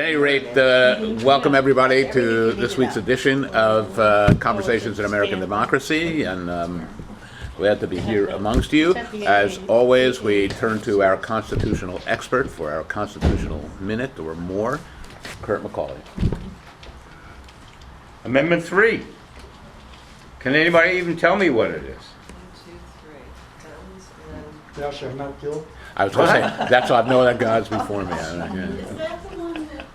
any rate, welcome everybody to this week's edition of Conversations in American Democracy, and glad to be here amongst you. As always, we turn to our constitutional expert for our constitutional minute or more, Kurt McCauley. Amendment 3. Can anybody even tell me what it is? 1, 2, 3. Thou shalt not kill. I was going to say, that's why I've known that God's before me. Is that the one that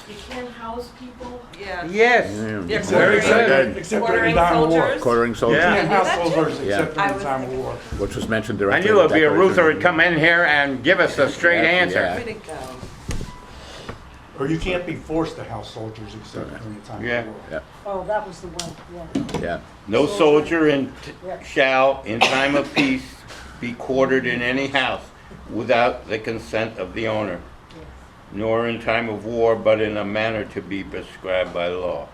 you can't house people? Yeah. Yes. Yeah, Very good. Except Quartering during the time of war. soldiers. Quartering soldiers, Yeah. Can't Yeah. house soldiers Yeah. except during the time of war. which was mentioned I directly. knew in it'd the be a Declaration Ruther of would come in here and give us a straight Yeah. answer. Way to go. Or you can't be forced to house soldiers except during the time Yeah. of war. Yeah, Oh, that was the one, yeah. No soldier shall, in time of peace, be quartered in any house without the consent of the owner, nor in time of war, but in a manner to be prescribed by law.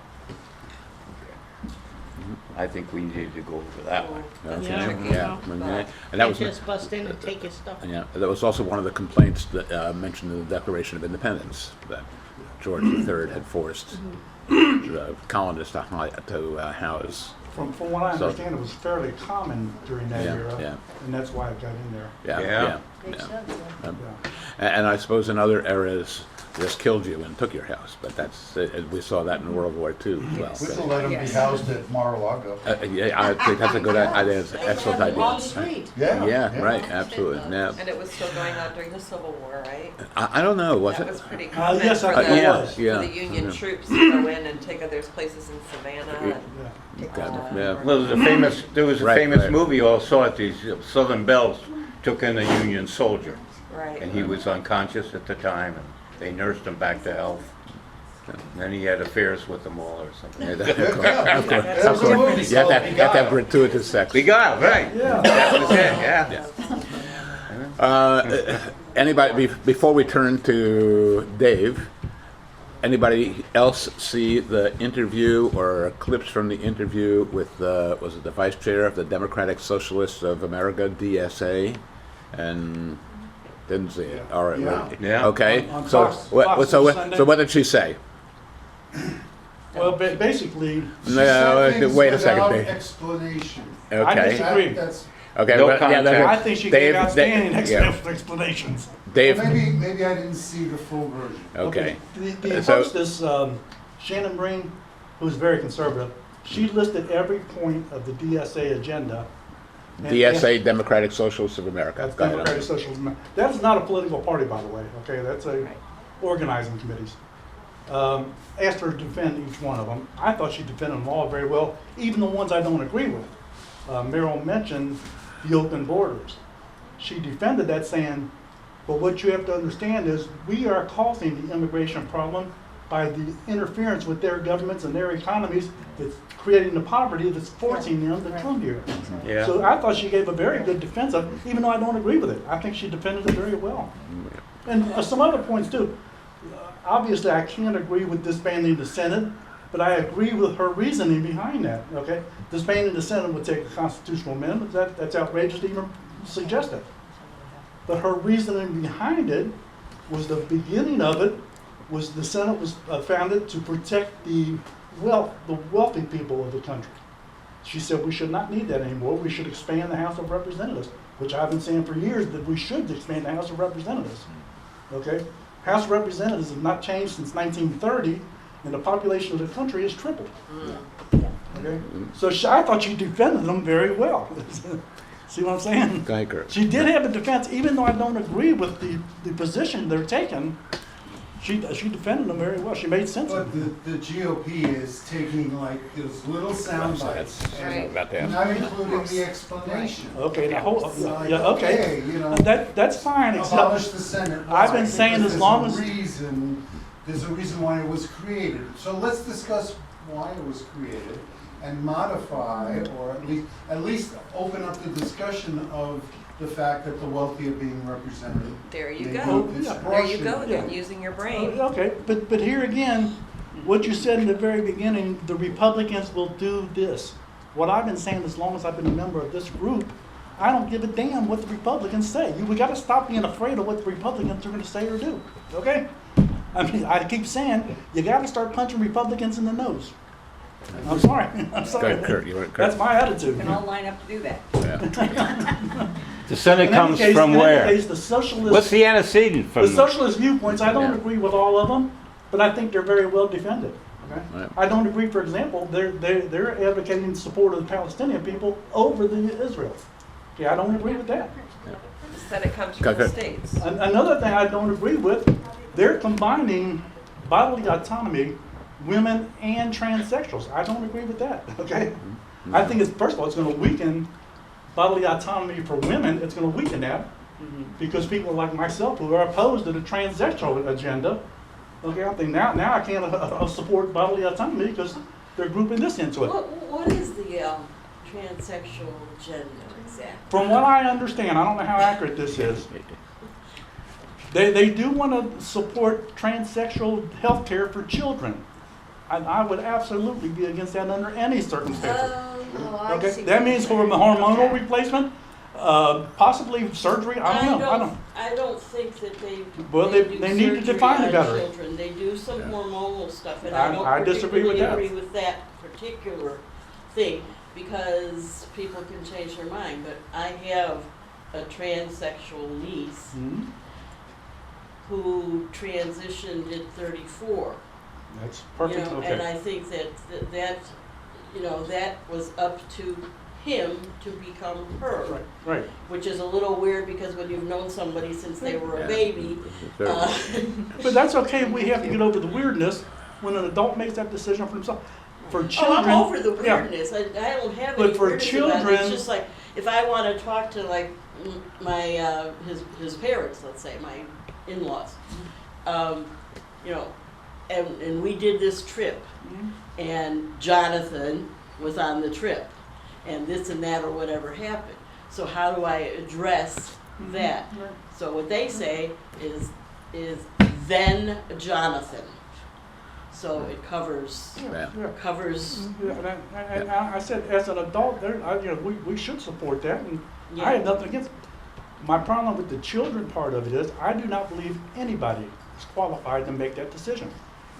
I think we need to go over that one. Okay. Yeah. Yeah. And that was, just bust in and take his stuff. yeah, that was also one of the complaints that mentioned in the Declaration of Independence, that George III had forced the colonists to house. From what I So- understand, it was fairly common during that Yeah, era, yeah. and that's why it got in there. Yeah, Yeah. yeah. Makes yeah. sense, yeah. Yeah. And I suppose in other eras, just killed you and took your house, but we saw that in World War II as well. We still let them be housed at Mar-a-Lago. Yeah, I think that's a good idea. It's an excellent On the idea. street. Yeah, right, absolutely. Yeah. And it was still going on during the Civil War, right? I don't know, was That it? was pretty common yes, for I think it yeah, was. yeah. the Union yeah. troops to go in and take other places in Savannah and Yeah. take Got it, all yeah. that. Well, there was a Right, famous right. movie you all saw it. These Southern Belles took in a Union soldier, Right. and he was unconscious at the time, and they nursed him back to health. And then he had affairs with them all or something. Yeah, of course. That was a movie, You have so to we have got it. gratuitous sex. We got it, right. Yeah. That was it, yeah. Anybody, before we turn to Dave, anybody else see the interview or clips from the interview with was it the Vice Chair of the Democratic Socialists of America, DSA? And didn't see it. All right. Yeah. right. Yeah. Okay. On So Fox what? So News what? Sunday. So what did she say? Well, basically, She No, said things wait a second, without Dave. explanation. I Okay. disagree. That's, Okay. No well, yeah, contact. I think she Dave- gave outstanding yeah. explanations. Dave. maybe I didn't see the full version. Okay. The So- hostess, Shannon Breen, who's very conservative, she listed every point of the DSA agenda. And- DSA, Democratic Socialists of America. That's Go ahead. Democratic Socialism. That is not a political party, by the way, okay? That's a organizing committees. Asked her to defend each one of them. I thought she defended them all very well, even the ones I don't agree with. Merrill mentioned the open borders. She defended that saying, but what you have to understand is we are causing the immigration problem by the interference with their governments and their economies that's creating the poverty that's forcing them to come here. Yeah. So I thought she gave a very good defense of, even though I don't agree with it. I think she defended it very well. And some other points too. Obviously, I can't agree with disbanding the Senate, but I agree with her reasoning behind that, okay? Disbanding the Senate would take a constitutional amendment. That's outrageous to even suggest it. But her reasoning behind it was the beginning of it was the Senate was founded to protect the wealthy people of the country. She said we should not need that anymore. We should expand the House of Representatives, which I've been saying for years that we should expand the House of Representatives. Okay? House of Representatives have not changed since 1930, and the population of the country has tripled. Okay? So I thought she defended them very well. See what I'm saying? Go ahead, Kurt. She did have a defense, even though I don't agree with the position they're taking. She defended them very well. She made sense of But it. the GOP is taking like those little sound bites Right. About and that. not including the explanation. Okay, now hold, It's like, yeah, okay. you know, That's fine, abolish except the Senate. I've been Why? saying Because as long as- there's a reason why it was created. So let's discuss why it was created and modify, or at least open up the discussion of the fact that the wealthy are being represented. There you Maybe go. this There you go portion. again, using your brain. Okay, but here again, what you said in the very beginning, the Republicans will do this. What I've been saying as long as I've been a member of this group, I don't give a damn what the Republicans say. We gotta stop being afraid of what the Republicans are gonna say or do, okay? I mean, I keep saying, you gotta start punching Republicans in the nose. I'm sorry, I'm sorry. Go ahead, Kurt, you want Kurt? That's my attitude. Can all line up to do that. Yeah. The Senate In any comes case- from in any where? case, the What's socialist, the antecedent the from? socialist viewpoints, I don't Yeah. agree with all of them, but I think they're very well defended. Okay? Right. I don't agree, for example, they're advocating support of the Palestinian people over the Israel. Yeah, I don't agree with that. The Senate comes Go from the ahead. states. Another thing I don't agree with, they're combining bodily autonomy, women and transsexuals. I don't agree with that, okay? I think it's, first of all, it's gonna weaken bodily autonomy for women, it's gonna weaken that, because people like myself who are opposed to the transsexual agenda, okay, I think now I can't support bodily autonomy because they're grouping this into it. What is the transsexual gender exactly? From what I understand, I don't know how accurate this is, they do want to support transsexual health care for children. And I would absolutely be against that under any circumstances. Oh, I Okay, see that what means you're for saying. hormonal Okay. replacement, possibly surgery, I don't know. I don't think that they. Well, do they need to surgery define it on better. children. They do some hormonal stuff, and I- I don't I disagree with particularly that. agree with that particular thing, because people can change their mind, but I have a transsexual niece Mhm. who transitioned at 34. That's You perfect, know, and okay. I think that you know, that was up to him to become her, Right, which is a little weird because when you've known somebody since they were a Yeah. baby, Sure. but that's okay, we have to get over the weirdness when an adult makes that decision for himself. For oh, children. I'm over the yeah. weirdness. I don't have But any for weirdness about it. children- It's just like if I want to talk to like my his parents, let's say my in-laws, you know, and we did this trip, Mhm. and Jonathan was on the trip, and this and that or whatever happened. So how do I address that? Right. So what they say is then Jonathan. So it covers Yeah. Yeah. covers. Yeah, and I said, as an adult, we should support that, and I Yeah. have nothing against it. My problem with the children part of it is, I do not believe anybody is qualified to make that decision.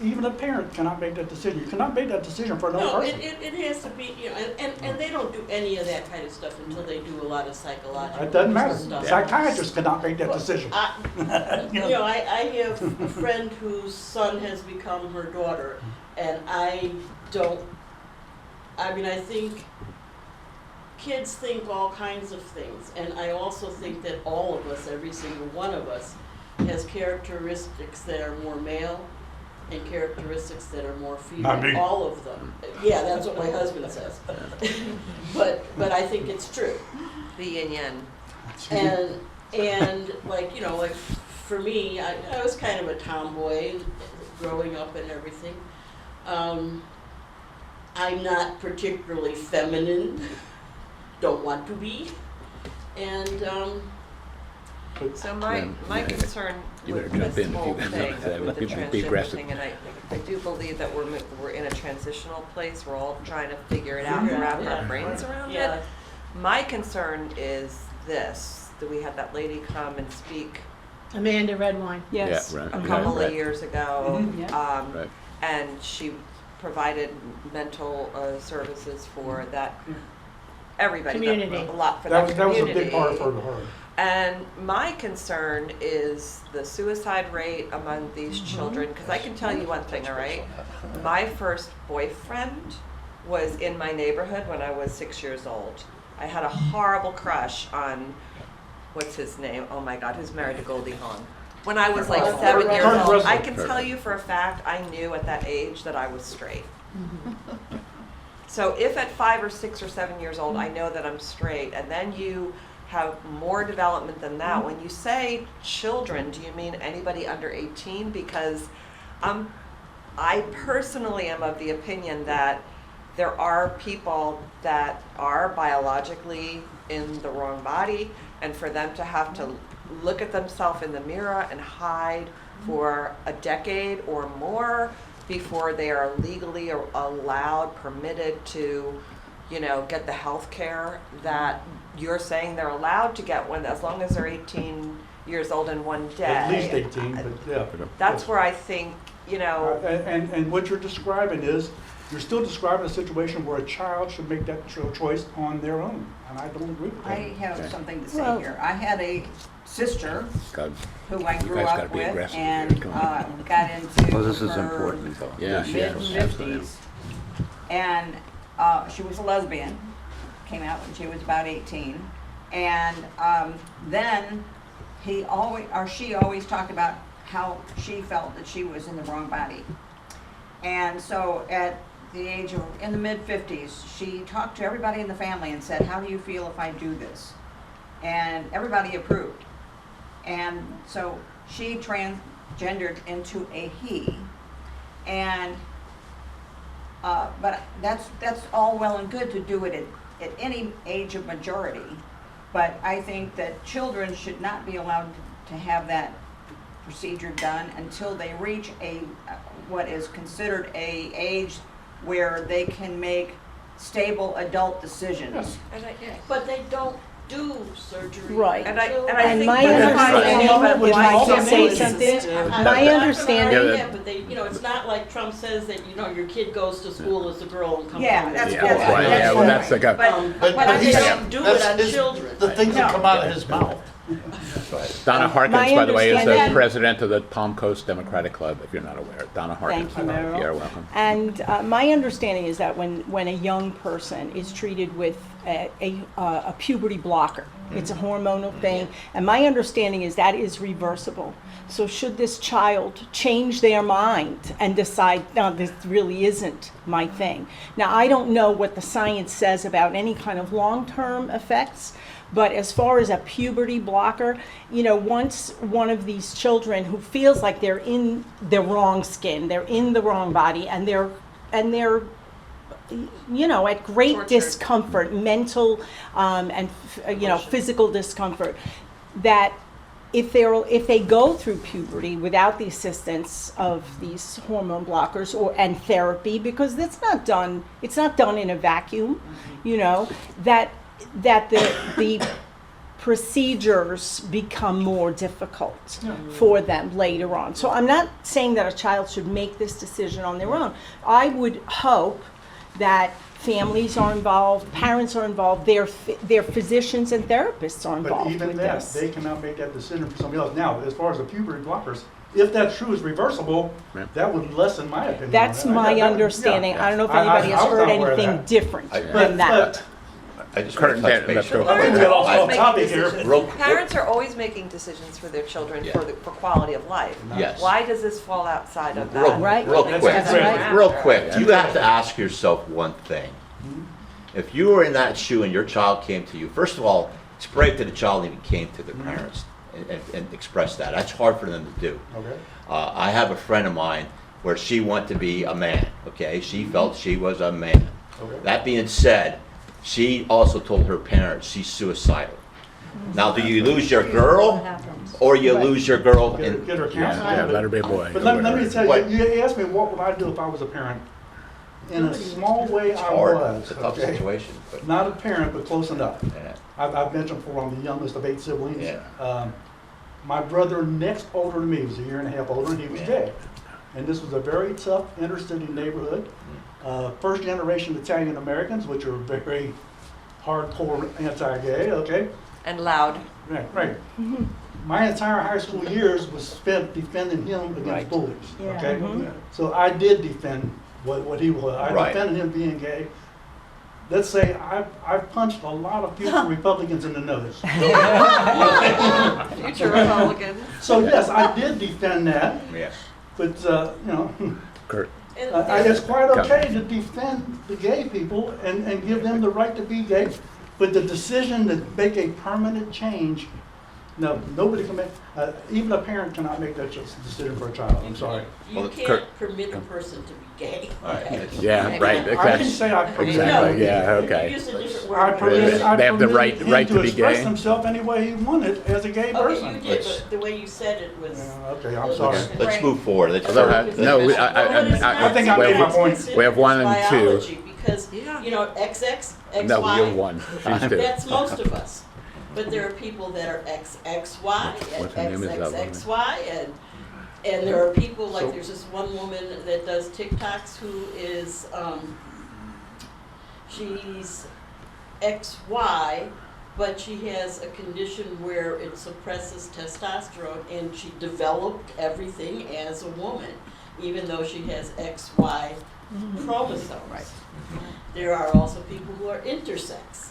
Even a parent cannot make that decision. You cannot make that decision for another No, person. it has to be, you know, and they don't do any of that kind of stuff until they do a lot of psychological It doesn't matter. stuff. Psychiatrists cannot make that Well, decision. You know, I have a friend whose son has become her daughter, and I mean, I think kids think all kinds of things, and I also think that all of us, every single one of us, has characteristics that are more male and characteristics that are more Not me. female, all of them. Yeah, that's what my husband says. But I think it's true. The yin yang. And like, you know, like for me, I was kind of a tomboy growing up and everything. I'm not particularly feminine, don't want to be. And, So my Yeah. concern You with better jump this in if whole you have thing, something to say. with the People be transgender aggressive. thing, and I do believe that we're in a transitional place, we're all trying to figure it out and Yeah. wrap Yeah. our brains around yeah, it. My concern is this, that we had that lady come and speak Amanda Redwine. Yes. Yeah, right. a Yeah, couple right. of years ago. Mhm. Yeah. Right. And she provided mental services for that, everybody, Community. a lot for That that was community. a big part for her. And my concern is the suicide rate among these children, because I can tell you one thing, all right? My first boyfriend was in my neighborhood when I was 6 years old. I had a horrible crush on, what's his name? Oh my God, who's married to Goldie Hawn? When I was like Kurt 7 years Russell. old, I can Kurt tell you for a fact, I knew at that age that I was straight. So if at 5 or 6 or 7 years old, I know that I'm straight, and then you have more development than that, when you say children, do you mean anybody under 18? Because I personally am of the opinion that there are people that are biologically in the wrong body, and for them to have to look at themselves in the mirror and hide for a decade or more before they are legally allowed, permitted to, you know, get the health care that you're saying they're allowed to get, when, as long as they're 18 years old in one day. At least 18, but yeah. That's where I think, you know, And what you're describing is, you're still describing a situation where a child should make that choice on their own, and I don't agree with that. I have Okay. something to say Well- here. I had a sister God, who I You grew guys gotta up be with aggressive and here. Come on. got into Well, this is her important though. Yeah, she is. Absolutely. mid-50s. And she was a lesbian, came out when she was about 18. And then she always talked about how she felt that she was in the wrong body. And so at the age of, in the mid-50s, she talked to everybody in the family and said, how do you feel if I do this? And everybody approved. And so she transgendered into a he. And, but that's all well and good to do it at any age of majority. But I think that children should not be allowed to have that procedure done until they reach what is considered a age where they can make stable adult decisions. But they don't do surgery. Right. and I And think my that's why understanding, they- if I all can the say nations something, I'm my not understanding, familiar yet, but they, it's not like Trump says that, your kid goes to school as a girl and comes Yeah, home. that's- Yeah, that's- right, yeah, that's well, right. that's like a, But But they he's- don't do it on children. The things that No. come out of his mouth. Donna Harkins, My by the way, is the understanding- president of the Palm Coast Democratic Club, if you're not aware. Donna Harkins. Thank you, Merrill. You're welcome. and my understanding is that when a young person is treated with a puberty blocker, it's a hormonal thing, and my understanding is that is reversible. So should this child change their mind and decide, no, this really isn't my thing. Now, I don't know what the science says about any kind of long-term effects, but as far as a puberty blocker, once one of these children who feels like they're in the wrong skin, they're in the wrong body, and they're at great Tortured. discomfort, mental and physical discomfort, that if they go through puberty without the assistance of these hormone blockers and therapy, because it's not done in a vacuum, that the procedures become more difficult for them later on. So I'm not saying that a child should make this decision on their own. I would hope that families are involved, parents are involved, their physicians and therapists are But involved even with that, this. they cannot make that decision for somebody else. Now, as far as the puberty blockers, if that's true, is reversible, Yeah. that would lessen my opinion. That's on that. my That would- understanding. yeah. I don't know if I- anybody I has was heard not aware of anything that. different I- than that. I just Curtain, want to touch let's base. go. I think we get off Parents topic making here. decisions. Real- Parents are always making decisions for their children Yeah. for quality of life. Yes. Why does this fall outside of Real, that? Right. real That's quick, right. real quick, you have to ask yourself one thing. If you were in that shoe and your child came to you, first of all, it's brave that the child even came to their parents and expressed that. That's hard for them to do. Okay. I have a friend of mine where she wanted to be a man, okay? She felt she was a man. Okay. That being said, she also told her parents she's suicidal. Now, do you lose your girl or you lose your girl in, Get her Yeah, counseling. let her be a boy. But let me tell What? you, you asked me what would I do if I was a parent. In a small way, it's I hard, was. it's a tough okay? situation, but, Not a parent, but close enough. yeah. I've mentioned before, I'm the youngest of 8 siblings. Yeah. My brother next older than me was a year and a half older, and he was Yeah. gay. And this was a very tough inner city neighborhood. First generation Italian Americans, which are very hardcore anti-gay, okay? And loud. Right, right. My entire high school years was spent defending him against Right. bullies, Yeah. okay? Mhm. So I did defend what he was. I Right. defended him being gay. Let's say I punched a lot of future Republicans in the nose. Future Republican. So yes, I did defend that, Yeah. but Kurt. it's quite okay to defend the gay people and give them the right to be gay. But the decision to make a permanent change, no, nobody can make. Even a parent cannot make that decision for a child. I'm sorry. You Well, can't Kurt- permit a person to be gay. All right. okay? it's- Yeah, right, I didn't exactly. say I permitted. Exactly, yeah, You okay. used a different I word. permitted, I They have the permitted him right to be express gay. himself any way he wanted as a gay Okay, person. you did, Let's- but the way you said it was. Yeah, okay, I'm sorry. Let's move forward. Let's Although, start- no, Well, but it's not I think I made my point. considered We have one and two. biology, because, Yeah. XX, XY. No, you're one. She's two. That's most of us. but there are people that are XXY What's her and name? Is that woman? XXXY, and there are people, like, there's this one woman that does TikToks who is, she's XY, but she has a condition where it suppresses testosterone, and she developed everything as a woman, even though she has XY chromosomes. There are also people who are intersex.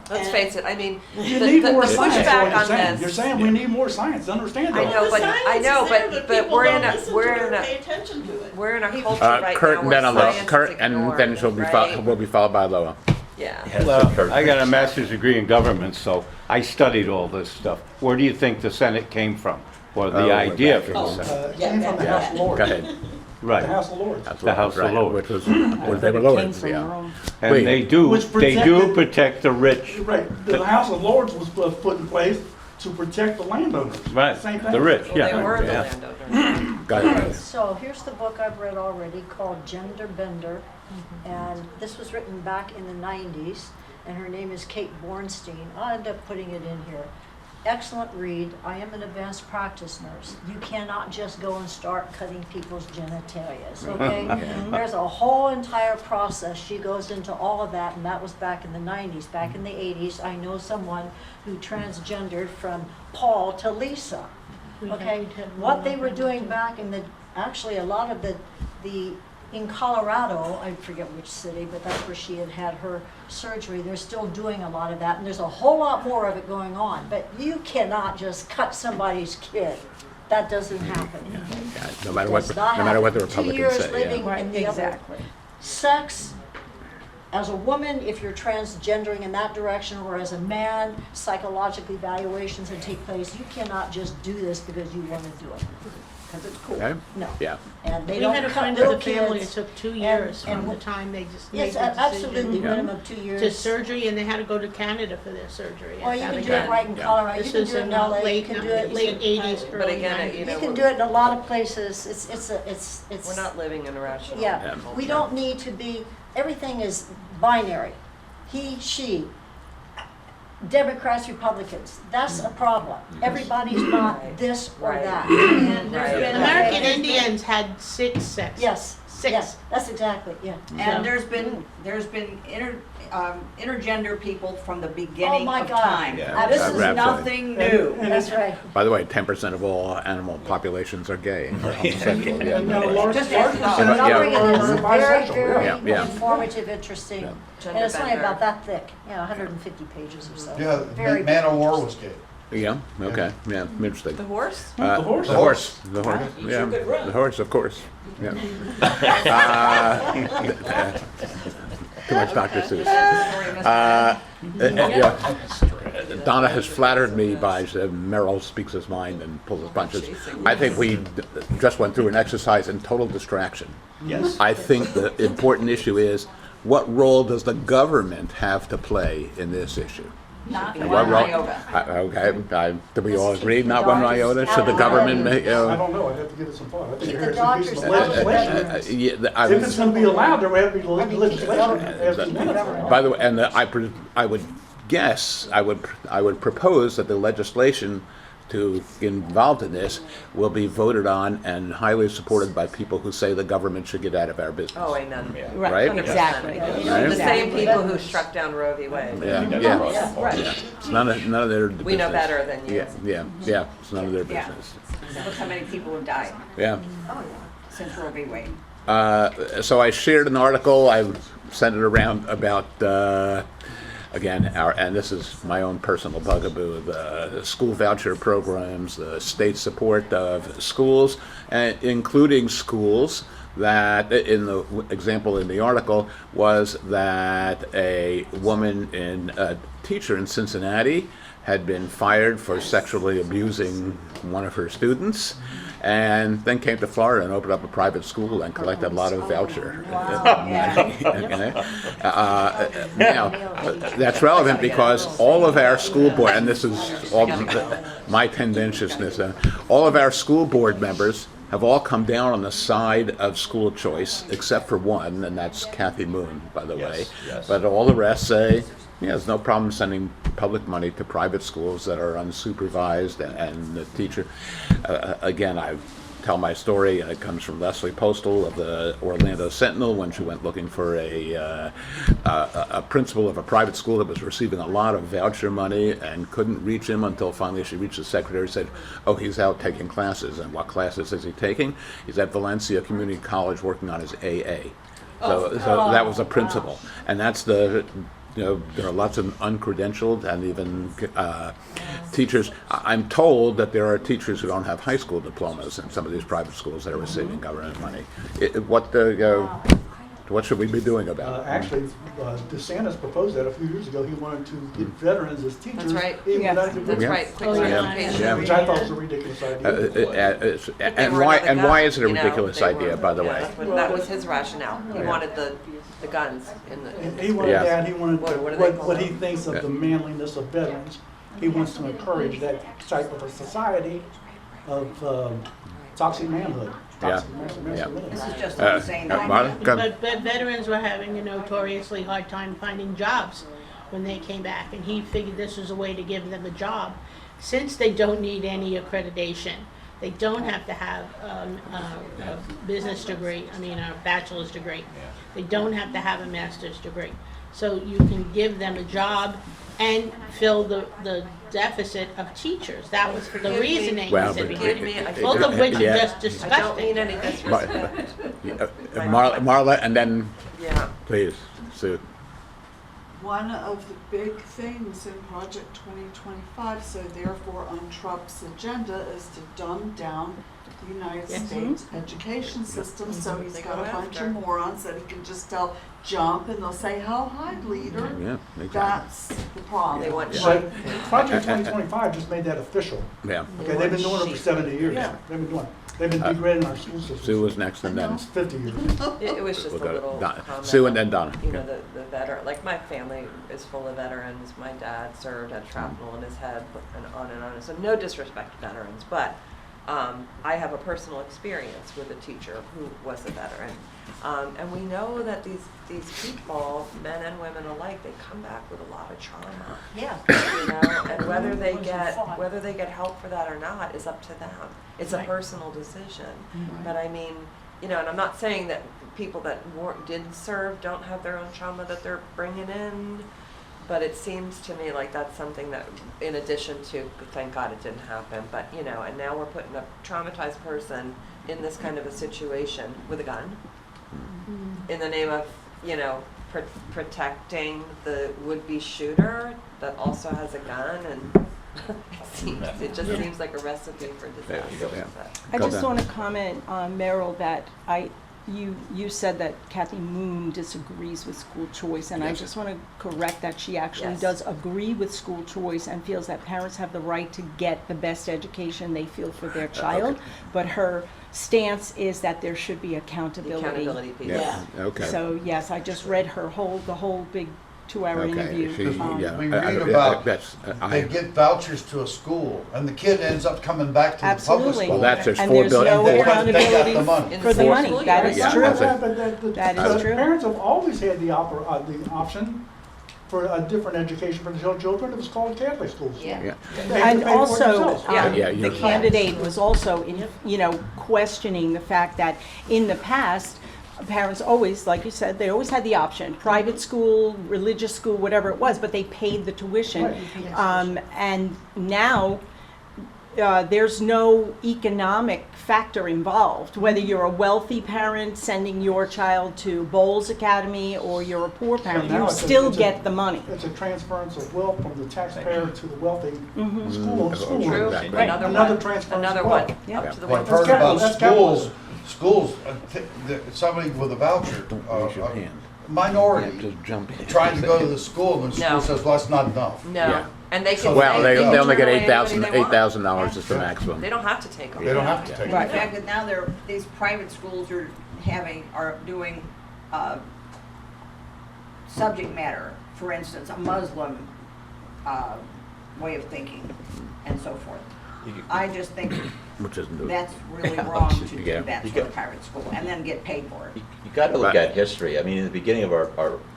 Let's And- face it, I mean, You the need more the science, is what pushback you're on saying. this. You're saying we need more science to understand I that. know, The but- science I know, is there, but people we're in don't a- listen we're to it in or a- pay attention to it. We're in a culture right Kurt, now and where then I'll science let is Kurt, and ignored, then she'll be right? will be followed by Loa. Yeah. Well, I got a master's degree in government, so I studied all this stuff. Where do you think the Senate came from? Or Oh, the we're idea back for in the the Senate? It came from the House of Lords. Go ahead. The Right. House of Lords. That's The what- House of right, Lords. Which was, they were Came Lords, from yeah. Rome. And Wait. they do Which protected- protect the rich. Right, the House of Lords was put in place to protect the landowners. Right, Same thing. the rich, Well, yeah. they were the Yeah. landowners. Go ahead. So here's the book I've read already called Gender Bender, and this was written back in the 90s, and her name is Kate Bornstein. I'll end up putting it in here. Excellent read. I am an advanced practice nurse. You cannot just go and start cutting people's genitalias, okay? There's a whole entire process. She goes into all of that, and that was back in the 90s. Back in the 80s, I know someone who transgendered from Paul to Lisa. Okay, what they were doing back in the, actually a lot of the, in Colorado, I forget which city, but that's where she had her surgery. They're still doing a lot of that, and there's a whole lot more of it going on. But you cannot just cut somebody's kid. That doesn't happen. Yeah, no matter what, Does not no matter what the happen. 2 Republicans years say, living yeah. in the other. Exactly. Sex, as a woman, if you're transgendering in that direction, or as a man, psychological evaluations that take place. You cannot just do this because you want to do it, because it's cool. Okay? No. Yeah. And they We don't had a cut friend of little the family, it kids. took 2 years and from the wh- time they just made Yes, the absolutely, decision minimum 2 years. to surgery, and they had to go to Canada for their surgery. Well, you At can that do it time. right in Yeah. Colorado, you This can is do it in in LA, you late can do it. late 80s, But early again, 90s. you know, You can do it in a lot of places, it's. We're not living in a rational Yeah, culture. we don't need to be, everything is binary. He, she, Democrats, Republicans, that's a problem. Everybody's not this or Right. that. And there's Right. been- American Indians had 6 sexes. Yes, Six. yes, that's exactly, yeah. And So- there's been intergender people from the beginning my of God. time. Yeah, This is absolutely. nothing new. That's right. By the way, 10% of all animal populations are gay or homosexual. Yeah, And, no, a large, Just large as- percentage But I'll Yeah. bring it in, it's are very, bisexual, very Yeah, yeah. informative, interesting. Yeah. And it's only Gender about bender. that thick, 150 pages or so. Yeah, Very Man of War good. was gay. Yeah, okay, yeah, interesting. The horse? The horse? The horse, the horse, You yeah, sure could run. the horse, of course, yeah. Too much Dr. Seuss. Yeah. Donna has flattered me by saying Merrill speaks his mind and pulls his punches. I think we just went through an exercise in total distraction. Yes. I think the important issue is, what role does the government have to play in this issue? Not What one role- iota. Okay, do we all agree, not one iota? Should the government make, I don't know, I'd have to give it some thought. I think Keep there's the some piece doctors of out of the legislation. yeah, I If was- it's gonna be allowed, there would have to be I mean, legislation. as That- the minutes are. By the way, and I would guess, I would propose that the legislation to involved in this will be voted on and highly supported by people who say the government should get out of our business. Oh, amen. Right? 100%. Exactly. Right? The same people who struck down Roe v. Wade. Yeah, yeah. Yeah, right. It's none of their business. We know better than you. Yeah, it's none of their Yeah. business. Look how many people have died Yeah. since Roe v. Wade. So I shared an article, I sent it around about, again, and this is my own personal bugaboo, the school voucher programs, the state support of schools, including schools that, in the example in the article, was that a teacher in Cincinnati had been fired for sexually abusing one of her students, and then came to Florida and opened up a private school and collected a lot of voucher money. Okay? Now, that's relevant because all of our school board, and this is all my tendentiousness, all of our school board members have all come down on the side of school choice, except for one, and that's Kathy Moon, by the way. yes. But all the rest say Yeah, there's no problem sending public money to private schools that are unsupervised and the teacher, again, I tell my story, and it comes from Leslie Postal of the Orlando Sentinel when she went looking for a principal of a private school that was receiving a lot of voucher money and couldn't reach him until finally she reached the secretary and said, oh, he's out taking classes. And what classes is he taking? He's at Valencia Community College working on his AA. So that was a principal. And that's the, you know, there are lots of uncredentialed and even teachers. I'm told that there are teachers who don't have high school diplomas in some of these private schools that are receiving government money. What should we be doing about it? Actually, DeSantis proposed that a few years ago. He wanted to get veterans as teachers. That's right. even Yes. without That's getting- right, quick Oh, yeah. certification. Yeah. Which I thought was a ridiculous idea. And They were why another gun, is it a you know, ridiculous they idea, were- by the yeah, way? that's what- That was his rationale. He Yeah. wanted the guns in the. And he wanted Yeah. that, he wanted What do they call what he them? thinks of the manliness of veterans. He wants to encourage that type of a society of toxic manhood, toxic masculinity. This is just not saying that. Marlon, go ahead. But veterans were having a notoriously hard time finding jobs when they came back, and he figured this was a way to give them a job. Since they don't need any accreditation, they don't have to have a business degree, a bachelor's degree. They don't have to have a master's degree. So you can give them a job and fill the deficit of teachers. That was the reasoning. Well, he said but- behind Forgive me, it. I- Both of which are Yeah. just I don't mean disgusting. any disrespect. Marla, and then, Yeah. please, Sue. One of the big things in Project 2025, so therefore on Trump's agenda, is to dumb down the United Yes. States education system. So he's They got go a bunch after. of morons that he can just tell, jump, and they'll say, how high, leader? Yeah, exactly. That's the problem. They want But Project 2025 just made that official. Yeah. Okay, they've been doing it for 70 years. Yeah. They've been doing it. They've been degrading our school system. Sue was next, and then It's 50 years. It was just a we'll go little to Donna. comment. Sue and then Donna. You know, the veteran, like my family is full of veterans. My dad served, had shrapnel in his head, and on and on. So no disrespect to veterans, but I have a personal experience with a teacher who was a veteran. And we know that these people, men and women alike, they come back with a lot of trauma. Yeah. You know, and whether they get help for that or not is up to them. It's a personal decision. But I mean, you know, and I'm not saying that people that didn't serve don't have their own trauma that they're bringing in, but it seems to me like that's something that, in addition to, thank God it didn't happen, but you know, and now we're putting a traumatized person in this kind of a situation with a gun in the name of, you know, protecting the would-be shooter that also has a gun, and it just seems like a recipe for disaster. Yeah. But- I Go just down. want to comment on Merrill that you said that Kathy Moon disagrees with school choice, and I Yes. just want to correct that she actually Yes. does agree with school choice and feels that parents have the right to get the best education they feel for their child, but her stance is that there should be The accountability. accountability piece. Yeah, okay. So yes, I just read the whole big 2-hour Okay, interview. she- yeah. We I- read I- about, that's- they get vouchers to a school, and the kid ends up coming back to the public Absolutely. school. Well, that's there's And 4 there's billion. no They got accountability the money. In for the same money. school That year. is Yeah, true. that's That is true. Parents have always had the option for a different education for the children. It was called Catholic schools. Yeah. Yeah. They had to And pay for it also, themselves. Yeah. Yeah, the you- candidate was also, questioning the fact that in the past, parents always, like you said, they always had the option, private school, religious school, whatever it was, but they paid the tuition. Right. And now, there's no economic factor involved, whether you're a wealthy parent sending your child to Bowles Academy or you're a poor parent, now you it's a- still it's a- get the money. It's a transference of wealth from the taxpayer to the wealthy Mhm. school. True. Right. Another Another one. transference Another of one. wealth. Yeah. Up to the What one. I've heard That's about that's schools, somebody with a voucher, Don't raise your hand. minority, Just jump in. trying to go to the school, and the No. school says, well, that's not enough. No, Yeah. and they can. Well, they can only get turn away $8,000 anybody they want. $8,000 is the maximum. They don't have to take them. They don't have to take But it. the fact that now these private schools are doing subject matter, for instance, a Muslim way of thinking and so forth. I just think Which isn't. that's really wrong to do Yeah. that to a private school and then get paid for it. You got to look Right. at history. I mean, in the beginning of our,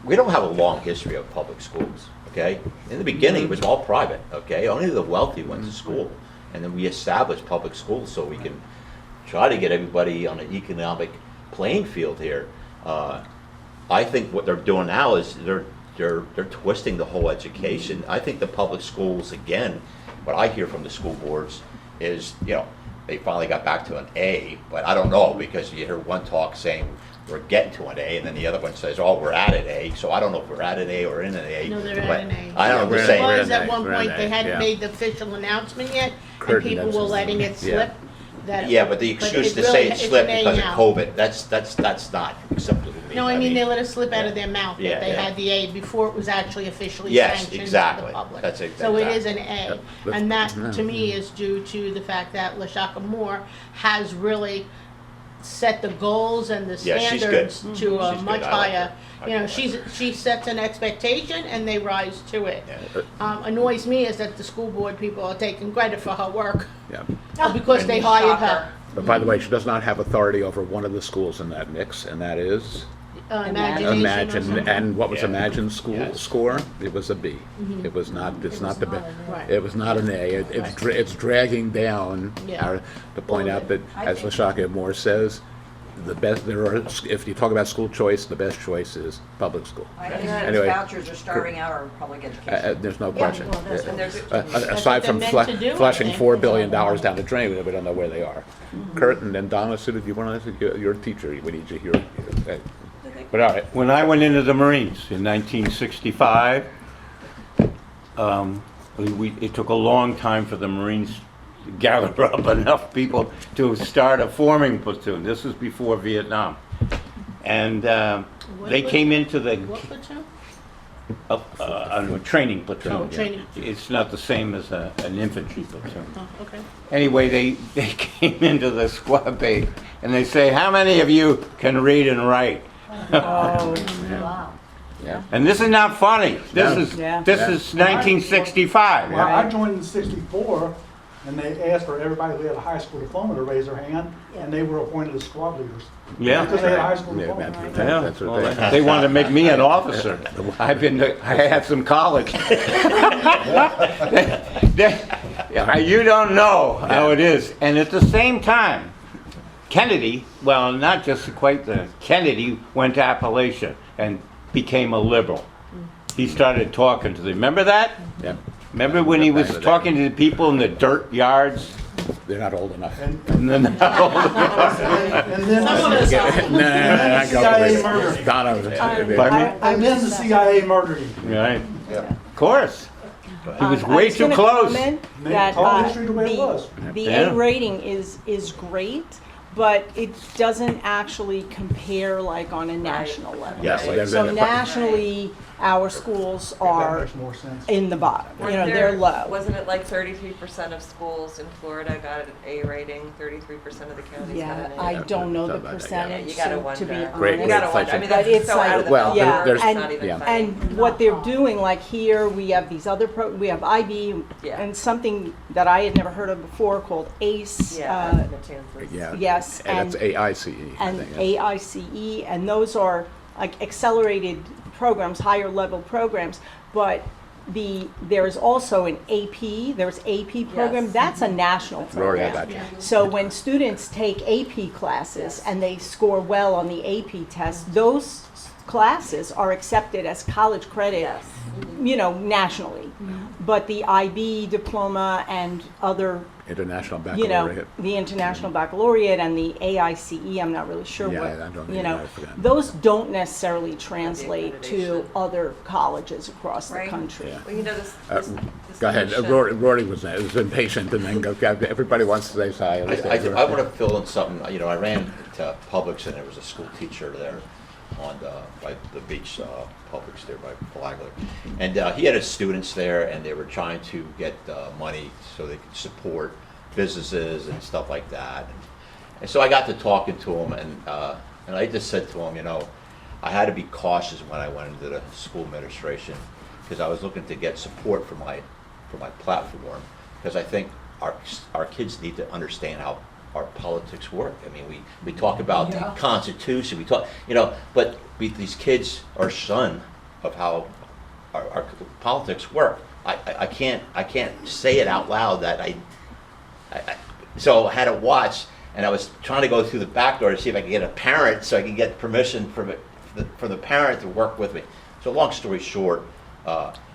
we don't have a long history of public schools, okay? In the beginning, it was all private, okay? Only the wealthy went to school. And then we established public schools so we can try to get everybody on an economic playing field here. I think what they're doing now is they're twisting the whole education. I think the public schools, again, what I hear from the school boards is, you know, they finally got back to an A, but I don't know, because you hear one talk saying we're getting to an A, and then the other one says, oh, we're at an A, so I don't know if we're at an A or in an A. No, they're but at an A. I don't know, Yeah, I'm just we're It at saying, was at one We're point, at they A, hadn't yeah. made the official announcement yet, and Curtain, people that's were just- letting it slip. That- yeah, but the excuse to really- say it it's slipped an A because of now. COVID, that's not acceptable to me. No, I mean, they let it slip out of their mouth, Yeah, that they yeah. had the A before it was actually officially Yes, sanctioned to the exactly. public. That's So it is an exactly. A, but- and that, no. to me, is due to the fact that LaShaka Moore has really set the goals and the Yeah, she's good. standards to a She's much good. I like higher, her. I you know, like her. she sets an expectation and they rise to it. Yeah. Annoys me is that the school board people are taking credit for her work, Yeah. because they hired her. Shocker. But by the way, she does not have authority over one of the schools in that mix, and that is Imagination or Imagine. something. And what was Yeah. Imagine school Yes. score? It was a B. It was not. It's not the. not an A. Right. It was not an A. It's dragging down Yeah. to point Well, out that, I as think- LaShaka Moore says, the best there are. If you talk about school choice, the best choice is public school. I think that Anyway. vouchers are starving out our public education. There's no Yeah, question. well, that's- And there's, Aside what from they're meant to do, I flushing think. $4 billion down the drain, we don't know where they are. Curtin and Donna, so did you want to? You're a teacher. We need you here. Okay. But all right. When I went into the Marines in 1965, it took a long time for the Marines to gather up enough people to start a forming platoon. This was before Vietnam. And they came into the What platoon? a training platoon. Oh, training. It's not the same as an infantry platoon. Oh, okay. Anyway, they came into the squad bay and they say, how many of you can read and write? Wow. Yeah. And this is not funny. This No. is Yeah. this is 1965. Well, I joined in '64, and they asked for everybody who had a high school diploma to raise their hand, and they were appointed as squad leaders. Yeah. Because they had a high school Yeah, diploma. Yeah. That's what Well, they wanted to make me an officer. I had some college. You don't know how it is. And at the same time, Kennedy, well, not just quite Kennedy went to Appalachia and became a liberal. He started talking to them. Remember that? Yeah. Remember when he was talking to the people in the dirt yards? They're not old enough. And And then, and then, Some of us are. No, CIA murder. Donna. Pardon me? and then the CIA murdered him. Right. Of course. He was I'm way just too gonna close. comment They that, told history the way it was. The Yeah. A rating is great, but it doesn't actually compare like on a national level. Yes, So nationally, our schools That are makes more sense. in the bottom, you know, Weren't they're there- low. Wasn't it like 33% of schools in Florida got an A rating, 33% of the counties got Yeah, an A? I don't know the Something like that, yeah. percentage, You gotta so wonder. to be honest. Great, You gotta great wonder, I question. mean, But that's it's so like- out of the Well, numbers, there's- it's not even yeah. funny. And what they're doing, like here, we have these other we have IB Yeah. and something that I had never heard of before called ACE. Yeah, Matanzas. Yeah. Yes, And that's and- AICE. I and think, yeah. AICE, and those are like accelerated programs, higher level programs, but there is also an AP, there's AP program, Yes. that's a national Rory, I program. got you. So when students take AP classes and they score well on the AP test, those classes are accepted as college credit, Yes. you know, nationally. But the IB diploma and other, International you know, Baccalaureate. the International Baccalaureate and the AICE, I'm not really sure Yeah, what, I don't you either, know, I forgot. those don't necessarily translate to accreditation. other colleges across the Right. country. Yeah. Well, you know, this Go ahead. nation- Rory was impatient, and then everybody wants to say hi. I want to fill in something, you know, I ran to Publix and there was a school teacher there on by the beach, Publix there by Flagler. And he had his students there and they were trying to get money so they could support businesses and stuff like that. And so I got to talking to him and I just said to him, you know, I had to be cautious when I went into the school administration because I was looking to get support for my platform because I think our kids need to understand how our politics work. I mean, we talk about the Constitution, we talk, but these kids are son of how our politics work. I can't say it out loud that so I had to watch, and I was trying to go through the back door to see if I could get a parent, so I could get permission from the parent to work with me. So long story short,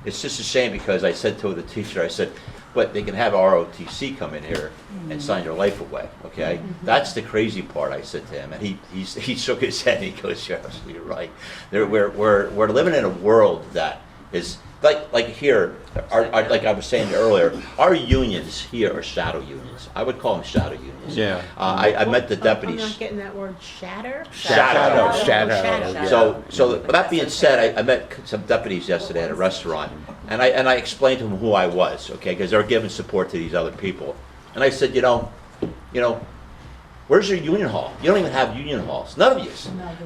it's just a shame because I said to the teacher, I said, but they can have ROTC come in here and sign your life away, okay? That's the crazy part, I said to him, and he shook his head and he goes, you're absolutely right. We're living in a world that is, like here, like I was saying earlier, our unions here are shadow unions. I would call them shadow unions. Yeah. I met the I'm deputies. not getting that word, shatter? Shadow. Yeah. So with that being said, I met some deputies yesterday at a restaurant, and I explained to them who I was, okay, because they're giving support to these other people. And I said, where's your union hall? You don't even have union halls, none of you.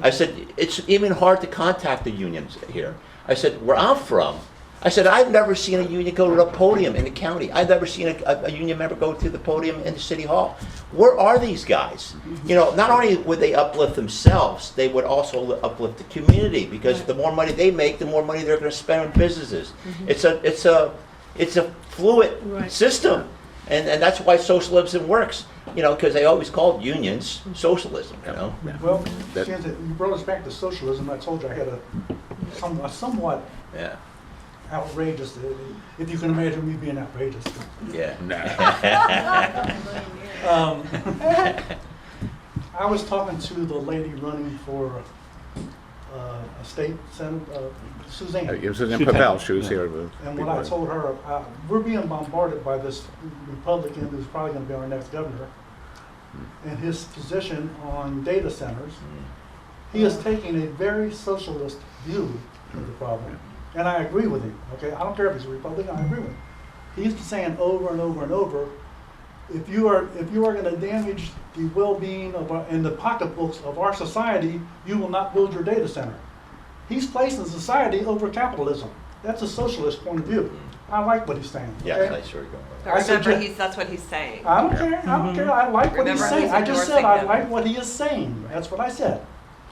I said, it's even hard to contact the unions here. I said, where I'm from, I said, I've never seen a union go to the podium in the county. I've never seen a union member go to the podium in the city hall. Where are these guys? Not only would they uplift themselves, they would also uplift the community, because the more money they make, the more money they're going to spend on businesses. It's a fluid system, and that's why socialism works. Because they always called unions socialism. Well, since you brought us back to socialism, I told you I had a somewhat Yeah. outrageous, if you can imagine me being outrageous. Yeah. I was talking to the lady running for a state senate, Suzanne. It was in Pavel, she was here. And what I told her, we're being bombarded by this Republican who's probably going to be our next governor, and his position on data centers. He is taking a very socialist view of the problem. And I agree with him, okay? I don't care if he's a Republican, I agree with him. He's saying over and over and over, if you are going to damage the well-being and the pocketbooks of our society, you will not build your data center. He's placing society over capitalism. That's a socialist point of view. I like what he's saying. Yeah, okay? nice, sure you go. But remember, that's what he's saying. I don't care. I don't care. I like what he's Remember, saying. he's I just said I endorsing like what he is saying. That's what I said.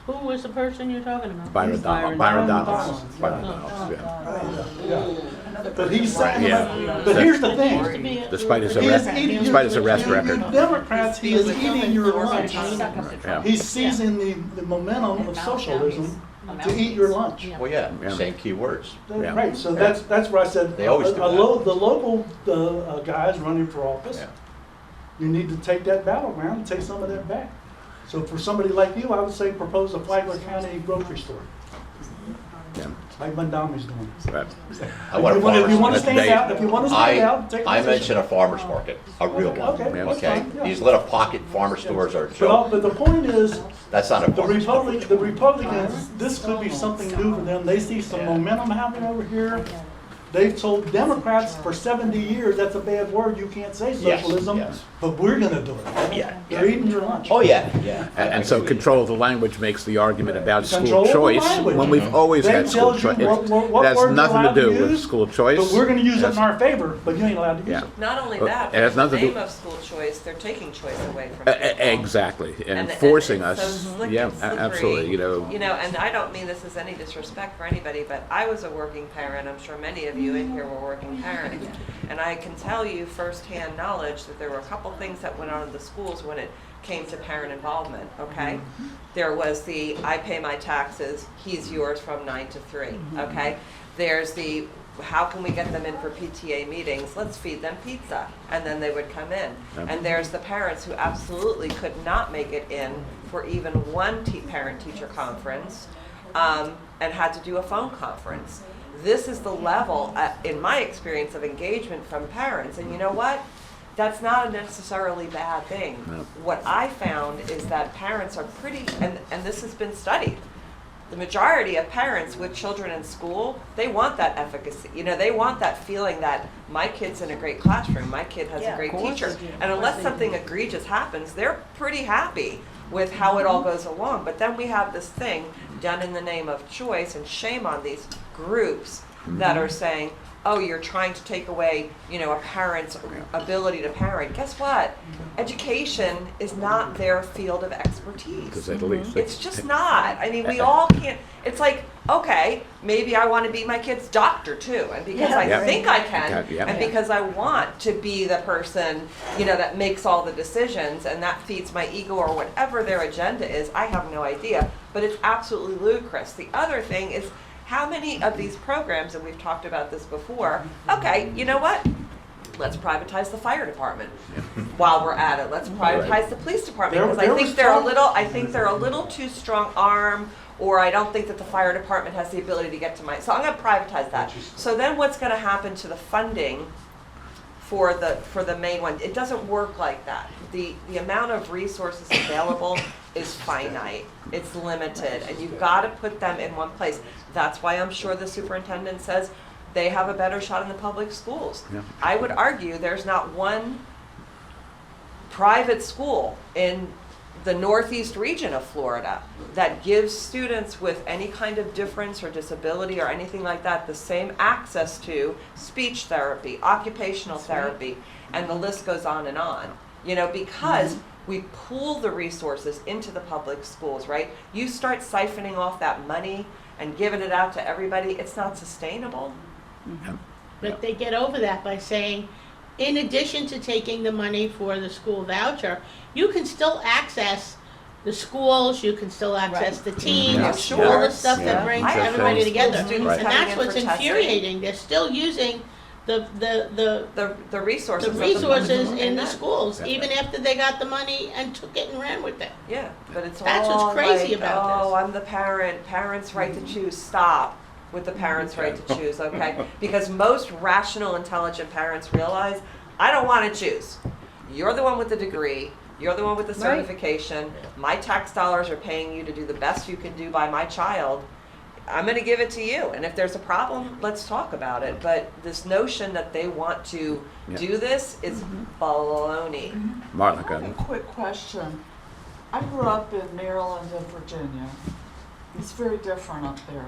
Who was the person you're talking about? Byron Donalds. Byron Donalds, Donalds. yeah. But he's saying, Yeah. but here's the Used to thing. be a- Despite his He is arrest, eating despite his your- arrest you record. Democrats, he is eating your lunch. Yeah. He's seizing the momentum of socialism to eat your lunch. Yeah. Well, yeah, Yeah. same key words. Yeah. Right, so that's where I said, They always do that. the local guys running for office, Yeah. you need to take that battleground and take some of that back. So for somebody like you, I would say propose a Flagler County grocery store, Yeah. like Mondami's doing. Right. I want a If you want to farmer's stand They- out, if you want to stand out, take a I position. mentioned a farmer's market, a real one, Okay, that's okay? fine, yeah. These little pocket farmer stores are a joke. But the point is, That's not a the farmer's market. Republicans, this could be something new for them. They see some Yeah. momentum happening over here. They've told Democrats for 70 years, that's a bad word, you can't say Yes, socialism, yes. but we're gonna do it. Yeah, They're yeah. eating your lunch. Oh, yeah, yeah. And so control of the language makes the argument about Control school of the choice, language. when we've always They had school tells you choice. what It has words you're nothing to allowed to do with use, school choice. But we're gonna use it in That's- our favor, but you ain't allowed to use Yeah. it. Not only Well, that, it has but in nothing the to name do- of school choice, they're taking choice away from people. Exactly, and And forcing it's us, so slick yeah, and slippery. absolutely, And I don't mean this as any disrespect for anybody, but I was a working parent. I'm sure many of you in here were working parents. And I can tell you firsthand knowledge that there were a couple things that went on in the schools when it came to parent involvement, okay? There was the, I pay my taxes, he's yours from 9 to 3, okay? There's the, how can we get them in for PTA meetings? Let's feed them pizza. And then they would come in. And there's the parents who absolutely could not make it in for even one parent-teacher conference and had to do a phone conference. This is the level, in my experience, of engagement from parents. And you know what? That's not a necessarily bad thing. No. What I found is that parents are pretty, and this has been studied, the majority of parents with children in school, they want that efficacy. They want that feeling that my kid's in a great classroom, my kid has a great teacher. And unless something egregious happens, they're pretty happy with how it all goes along. But then we have this thing done in the name of choice, and shame on these groups that are saying, oh, you're trying to take away, you know, a parent's ability to parent. Guess what? Education is not their field of expertise. Because at least It's just not. I mean, we all can't. It's like, okay, maybe I want to be my kid's doctor too, and because I Yeah. think I can, Yeah. and because I want to be the person, you know, that makes all the decisions, and that feeds my ego or whatever their agenda is. I have no idea, but it's absolutely ludicrous. The other thing is, how many of these programs, and we've talked about this before. Okay, you know what? Let's privatize the fire department while we're at it. Let's privatize the police department, because I There think was they're a talk- little, I think they're a little too strong arm, or I don't think that the fire department has the ability to get to my, so I'm gonna privatize that. So then what's gonna happen to the funding for the main one? It doesn't work like that. The amount of resources available is finite, it's limited, and you've gotta put them in one place. That's why I'm sure the superintendent says they have a better shot in the public schools. Yeah. I would argue there's not one private school in the northeast region of Florida that gives students with any kind of difference or disability or anything like that the same access to speech therapy, occupational therapy, and the list goes on and on. You know, because we pool the resources into the public schools, right? You start siphoning off that money and giving it out to everybody, it's not sustainable. But they get over that by saying, in addition to taking the money for the school voucher, you can still access the schools, you can still access the teams, Yeah, all sure. the stuff Yeah. that brings I have everybody homeschool together. students Right. And coming that's in what's for testing. infuriating, they're still using the The resources. the of resources money. in the And that- schools, Yeah. even after they got the money and took it and ran with it. Yeah, but it's That's what's all crazy like, about oh, this. I'm the parent, parents' right to choose. Stop with the parents' right to choose, okay? Because most rational, intelligent parents realize, I don't want to choose. You're the one with the degree, you're the one with the Right. certification, my tax dollars are paying you to do the best you can do by my child. I'm gonna give it to you, and if there's a problem, let's talk about it. But this notion that they want to Yeah. do this is baloney. Marla, I go have a ahead. quick question. I grew up in Maryland and Virginia. It's very different up there.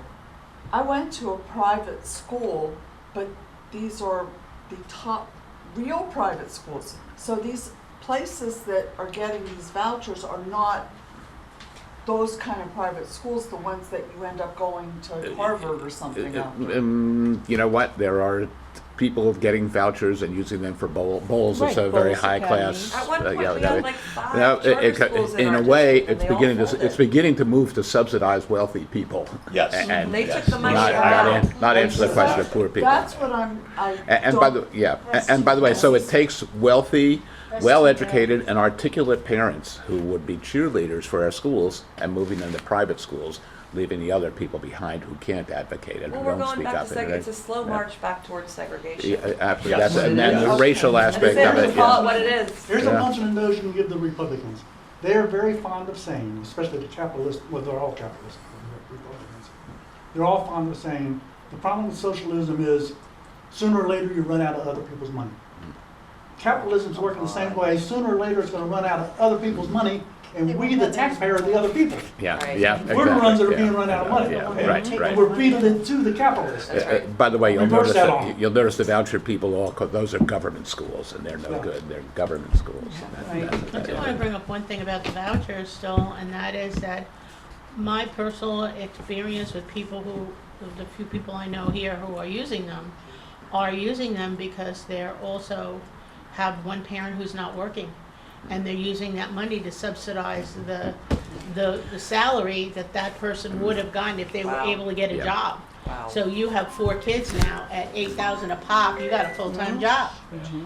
I went to a private school, but these are the top real private schools. So these places that are getting these vouchers are not those kind of private schools, the ones that you end up going to Harvard or something after. You know what? There are people getting vouchers and using them for bowls Right, of very Bowls high Academy. class. At one point, we had like 5 Now, charter schools in in our a way, district, and it's they all beginning to folded. it's beginning to move to subsidize wealthy people. Yes. And They took Yes. the money not, out. not answer the And so question of poor people. That's what I And by the don't- yeah, that's and by the way, so it too takes wealthy, That's well-educated, and articulate parents who would be cheerleaders for our schools and moving them to private schools, leaving the other people behind who can't advocate and Well, who we're don't going speak back up. to and it's a slow yeah. march back towards segregation. Yeah, absolutely. Yes. That's, and then the racial aspect That's of it, it. call Yeah. it what it is. Here's Yeah. a bunch of notion you give the Republicans. They are very fond of saying, especially the capitalist, well, they're all capitalists, Republicans. They're all fond of saying, the problem with socialism is sooner or later you run out of other people's money. Capitalism's working the same way. Sooner or later it's gonna run out of other people's money, and we, the taxpayer, are the other people. Yeah, Right. yeah, We're the ones that are exactly, being yeah. run out of money. Yeah, And- right, And right. we're feeding it to the capitalists. That's right. By the way, Reverse that all. you'll notice the voucher people all, 'cause those are government schools, and they're no Yeah. good. They're government schools. Right. I do want to bring up one thing about the vouchers still, and that is that my personal experience with people who, the few people I know here who are using them because they're also have one parent who's not working. And they're using that money to subsidize the salary that person would have gotten if they were Wow. able to get a Yeah. job. Wow. So you have 4 kids now at $8,000 a pop, you got a full-time job.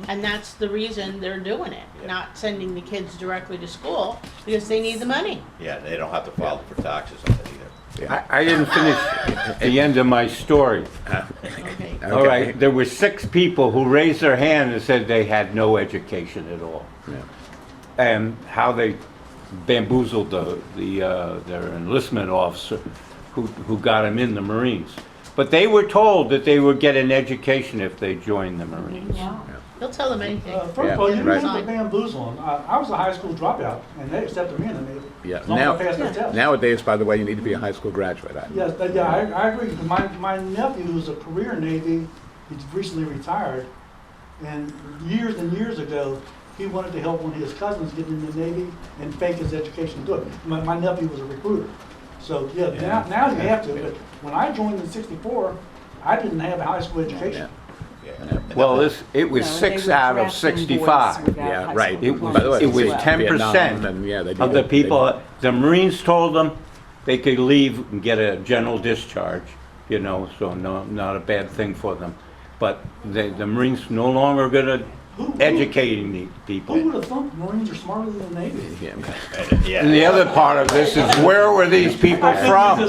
And that's the reason they're doing it, not sending the kids directly to school, because they need the money. Yeah, they don't have to file for taxes on it either. I didn't finish the end of my story. Okay. All Okay. right, there were 6 people who raised their hand and said they had no education at all. Yeah. And how they bamboozled their enlistment officer who got them in the Marines. But they were told that they would get an education if they joined the Marines. They'll tell them anything. First of all, you right. don't have to bamboozle them. I was a high school dropout, and they accepted me in the Navy. Yeah. As long as I passed the test. Nowadays, by the way, you need to be a high school graduate. Yes, but yeah, I agree. My nephew who's a career Navy, He's recently retired, and years ago, he wanted to help one of his cousins get in the Navy and fake his education to do it. My nephew was a recruiter. So, yeah, now you have to, but when I joined in '64, I didn't have a high school education. Well, it was No, and 6 they would out of draft them boys 65. without Yeah, high right. school It diplomas. was, it was Vietnam, 10% and, yeah, they of did. the people, the Marines told them they could leave and get a general discharge, you know, so not a bad thing for them. But the Marines no longer gonna educating the people. Who would have thought Marines are smarter than the Navy? Yeah. And the other part of this is where were these people from?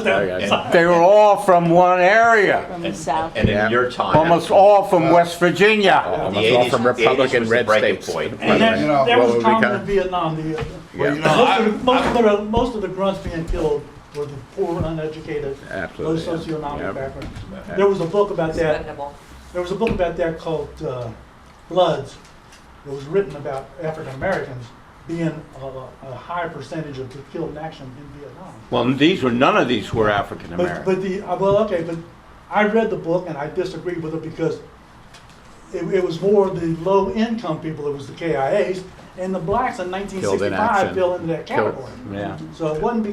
They were all from one area, From the south. And Yeah. in your time. almost all from West Virginia. Almost The all 80s from the 80s Republican was the red breaking states. point. And that, You know, that what was would common become- in Vietnam. Yeah. Most of the grunts being killed were the poor, uneducated, low Absolutely, yeah. socioeconomic Yep. background. There was a book about that. Expendable. There was a book about that called Bloods. It was written about African Americans being a high percentage of the killed in action in Vietnam. Well, none of these were African But American. but I read the book and I disagreed with it because it was more the low income people. It was the KIAs, and the blacks in Killed in 1965 action. fell into that category. Yeah. So it wasn't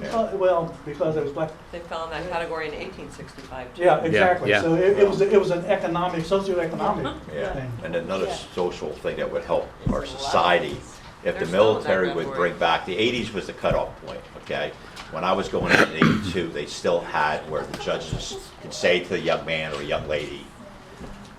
because it was black. They fell in that category in 1865 too. Yeah, exactly. yeah. So it was an economic, socioeconomic Yeah, thing. and another Yeah. social thing that would help our It's a lot. society, if They're the still in that military would category. bring back, the 80s was the cutoff point, okay? When I was going in 82, they still had where the judges could say to the young man or a young lady,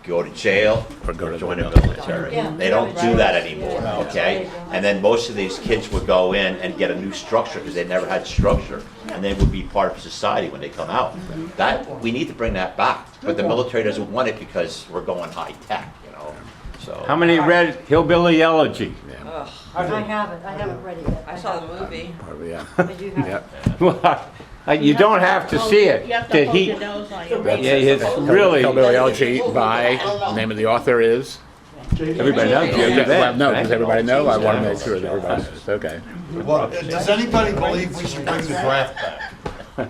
go to jail Or go to the join the military. military. Yeah. They don't do that anymore, Yeah. okay? And then most of these kids would go in and get a new structure because they never had structure, and they would be part of society when they come out. That, we need to bring that back, but the military doesn't want it because we're going high tech, you know? So. How many read Hillbilly Elegy? Ugh, I haven't read it yet. I saw the movie. Or, yeah. I do have Yeah. it. Well, you don't have to see it. You have The to hold heat- your nose on your Yeah, it's really, Hillbilly Elegy by, name of the author is? everybody knows. Yeah, J.D. well, Vance, no, right? does everybody know? I want to make sure that everybody knows. Okay. Well, does anybody believe we should bring the draft back?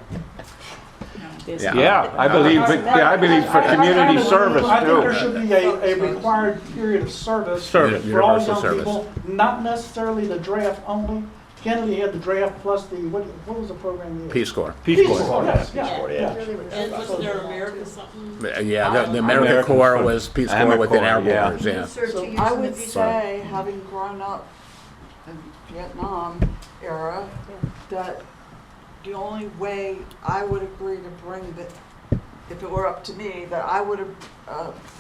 There's- Yeah. Yeah, I believe for community service I think there too. should be a required period of service Service, for all universal young service. people, not necessarily the draft only. Kennedy had the draft plus the, what was the program? he had? Peace Corps. Peace Corps. Yes, yeah, Corps, yeah. And wasn't there America something? Yeah, the American American Corps Corps. was Peace Corps American within our Corps, yeah. borders, yeah. So I would say, having grown up in Vietnam era, that the only way I would agree to bring the, if it were up to me, that I would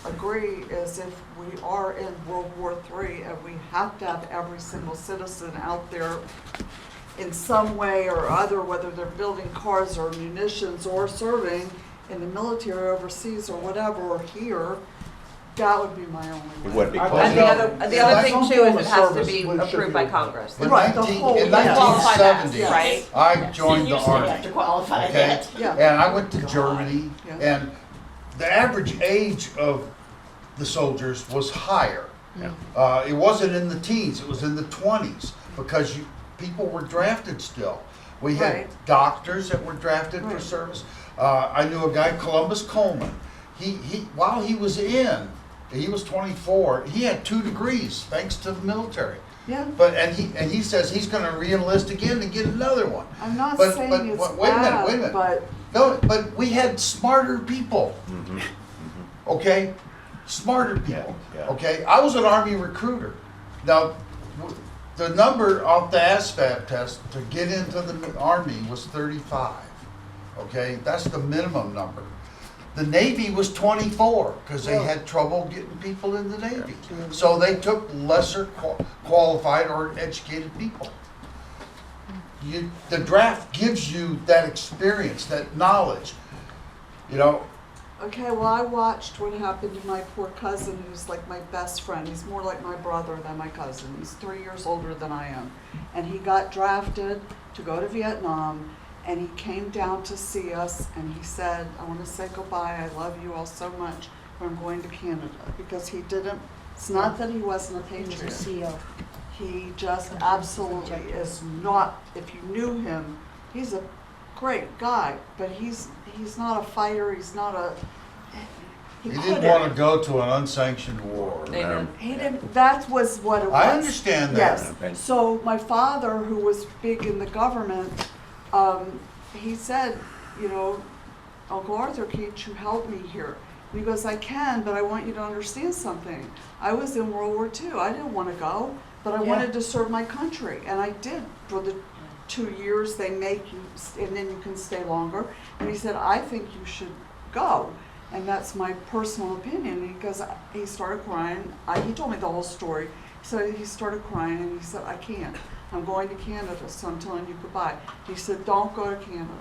agree is if we are in World War III and we have to have every single citizen out there in some way or other, whether they're building cars or munitions or serving in the military overseas or whatever, or here, that would be my only It way. wouldn't be I- close. And the other thing Some too form is of it has to service be would- should approved be by required. Congress. In Right, the 19 whole- in yeah. 1970, Right. I joined the Army. qualify Okay, Yeah. and I went to Germany, Yeah. and the average age of the soldiers was higher. It wasn't in the teens, it was in the 20s, because people were drafted still. We had Right. doctors that were drafted for Right. service. I knew a guy, Columbus Coleman. While he was in, he was 24, he had 2 degrees, thanks to the military. Yeah, And he says he's gonna re-enlist again and get another one. I'm not But- saying but- it's but wait a minute, bad, wait a minute. but No, but we had smarter people. Okay? Smarter people. Yeah, yeah. Okay? I was an Army recruiter. Now, the number off the ASVAB test to get into the Army was 35. Okay? That's the minimum number. The Navy was 24 because they had trouble getting people in the Navy. So they took lesser qualified or educated people. The draft gives you that experience, that knowledge. You know, okay, well, I watched what happened to my poor cousin, who's like my best friend. He's more like my brother than my cousin. He's 3 years older than I am. And he got drafted to go to Vietnam, and he came down to see us, and he said, I want to say goodbye, I love you all so much, but I'm going to Canada. Because he didn't, it's not that he wasn't a He was a patriot. CO. He just absolutely is not, if you knew him, he's a great guy, but he's not a fighter, he's not a, He couldn't. didn't want to go to an unsanctioned war. He didn't, that was what it was. I understand that. Yes, Okay. so my father, who was big in the government, he said, you know, Uncle Arthur, can't you help me here? And he goes, I can, but I want you to understand something. I was in World War II, I didn't want to go, but I wanted to serve my country, and I did for the 2 years they make you, and then you can stay longer. And he said, I think you should go. And that's my personal opinion. He started crying. He told me the whole story. So he started crying and he said, I can't. I'm going to Canada, so I'm telling you goodbye. He said, don't go to Canada.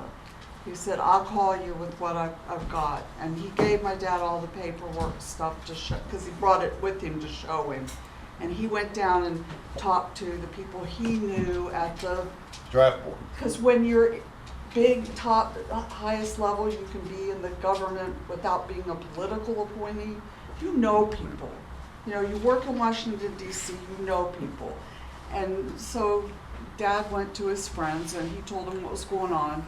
He said, I'll call you with what I've got. And he gave my dad all the paperwork stuff to show, because he brought it with him to show him. And he went down and talked to the people he knew at the, Draft board. because when you're big, top, highest level you can be in the government without being a political appointee, you know people. You know, you work in Washington DC, you know people. And so Dad went to his friends and he told them what was going on,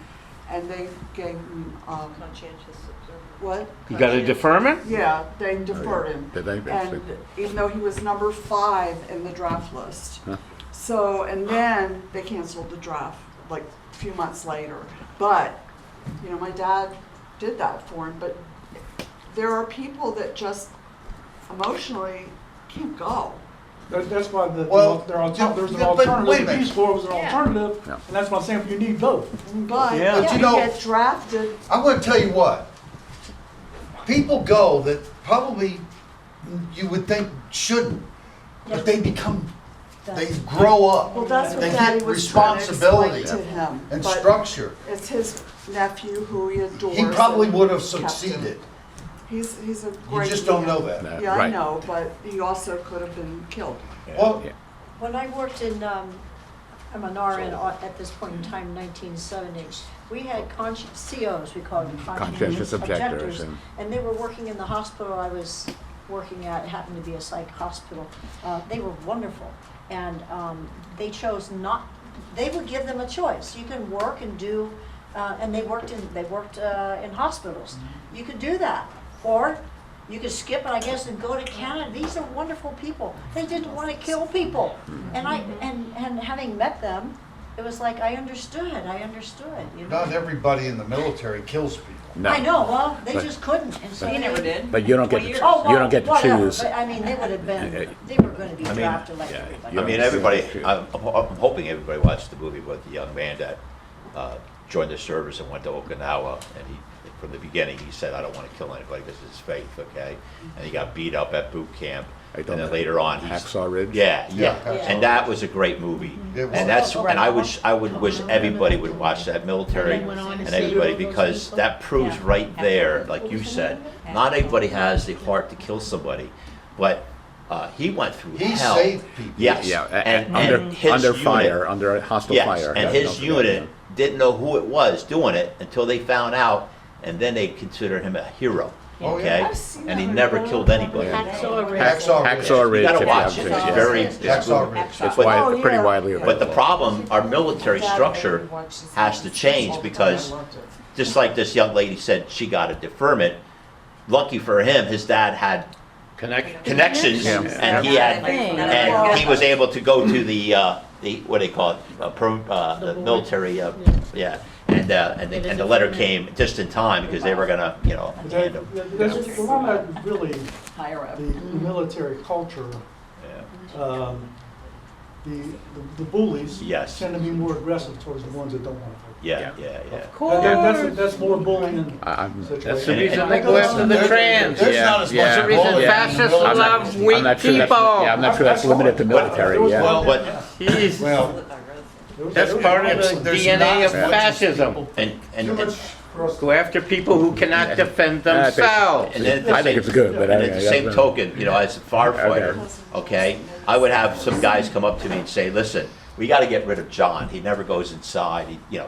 and they gave him, Conscientious observer. what? You got a deferment? Yeah, they deferred him. Did they? And even though he was number 5 in the draft list. Huh. So, and then they canceled the draft like a few months later. But, you know, my dad did that for him, but there are people that just emotionally can't go. That's why Well, there's an but wait a alternative. The minute. Peace Corps was an Yeah. alternative, Yeah. and that's why I'm saying you need both. But Yeah. But if you you know- get drafted, I'm going to tell you what. People go that probably you would think shouldn't, but they become, they grow up. well, that's what They Daddy get was trying to explain responsibility to him. and But structure. it's his nephew who he adores. He probably and would have kept him. succeeded. He's a You great just don't know man. that. Yeah, I Right. know, but he also could have been killed. Well, Yeah. When I worked in, I'm an RN at this point in time, 1970, we had COs, we called them Conscientious objectors, and they were working in the hospital I was working at, it happened to be a psych hospital. They were wonderful, and they chose not, they would give them a choice. You can work and do, and they worked in hospitals. You could do that, or you could skip it, I guess, and go to Canada. These are wonderful people. They didn't want to kill people. And and having met them, it was like I understood, you know. not everybody in the military kills people. No. I know, well, they But- just couldn't, and so He they- never did. But you don't get, 20 years. Oh, you don't get to whatever, choose. But I mean, they would have been, they were gonna be I mean, drafted like yeah, everybody. you I mean, don't- everybody, I'm hoping everybody watched the movie with the young man that joined the service and went to Okinawa, and he, from the beginning, he said, I don't want to kill anybody because it's faith, okay? And he got beat up at boot camp, I and don't then know. later on, he's. Hacksaw Ridge? Yeah, Yeah, yeah, Hacksaw. and that was a great movie. It was. And that's, and I would wish everybody would watch that, military And went on to and save everybody, all those because people. that proves Yeah. right there, like you said, not everybody has the heart to kill somebody, but he went through He hell. saved people. Yes, Yeah, and under, his under unit- fire, under a hostile Yes, fire. and Yeah, his don't forget unit didn't know who it was doing it until they found out, and then they considered him a hero, Oh, yeah. okay? I've seen And he that never movie. killed anybody. Hacksaw Ridge. Hacksaw that. Ridge. Hacksaw Ridge. You gotta if watch have it, to, it's yeah. very, Hacksaw Ridge. It's but- wide, Oh, pretty yeah. widely available. But the problem, our military structure has to change, because just like this young lady said, she got a deferment. Lucky for him, his dad had connections, Yeah. and he had, Thing. and he was able to go to the what do they call it, the board. military, yeah. And the letter came just in time, because they were gonna, you know, hand him. That's the one that really, Higher up. the military culture, Yeah. the bullies Yes. tend to be more aggressive towards the ones that don't want to fight. Yeah, yeah, yeah. That's more bullying I'm- That's the And- reason and- they go after the trans. There's Yeah, not as much yeah. That's the reason bullying. fascists I'm not- love weak I'm not sure that's- people. Yeah, I'm not sure that's limited to military, yeah. Well, but, Jeez, Well, that's part of the there's DNA not of as much as fascism. people- and Too much cross- Go after people who cannot defend I think- themselves. And then at the I think same- it's good, but And I- at the that's same not- token, you know, as a firefighter, Okay. okay, I would have some guys come up to me and say, listen, we gotta get rid of John. He never goes inside, he's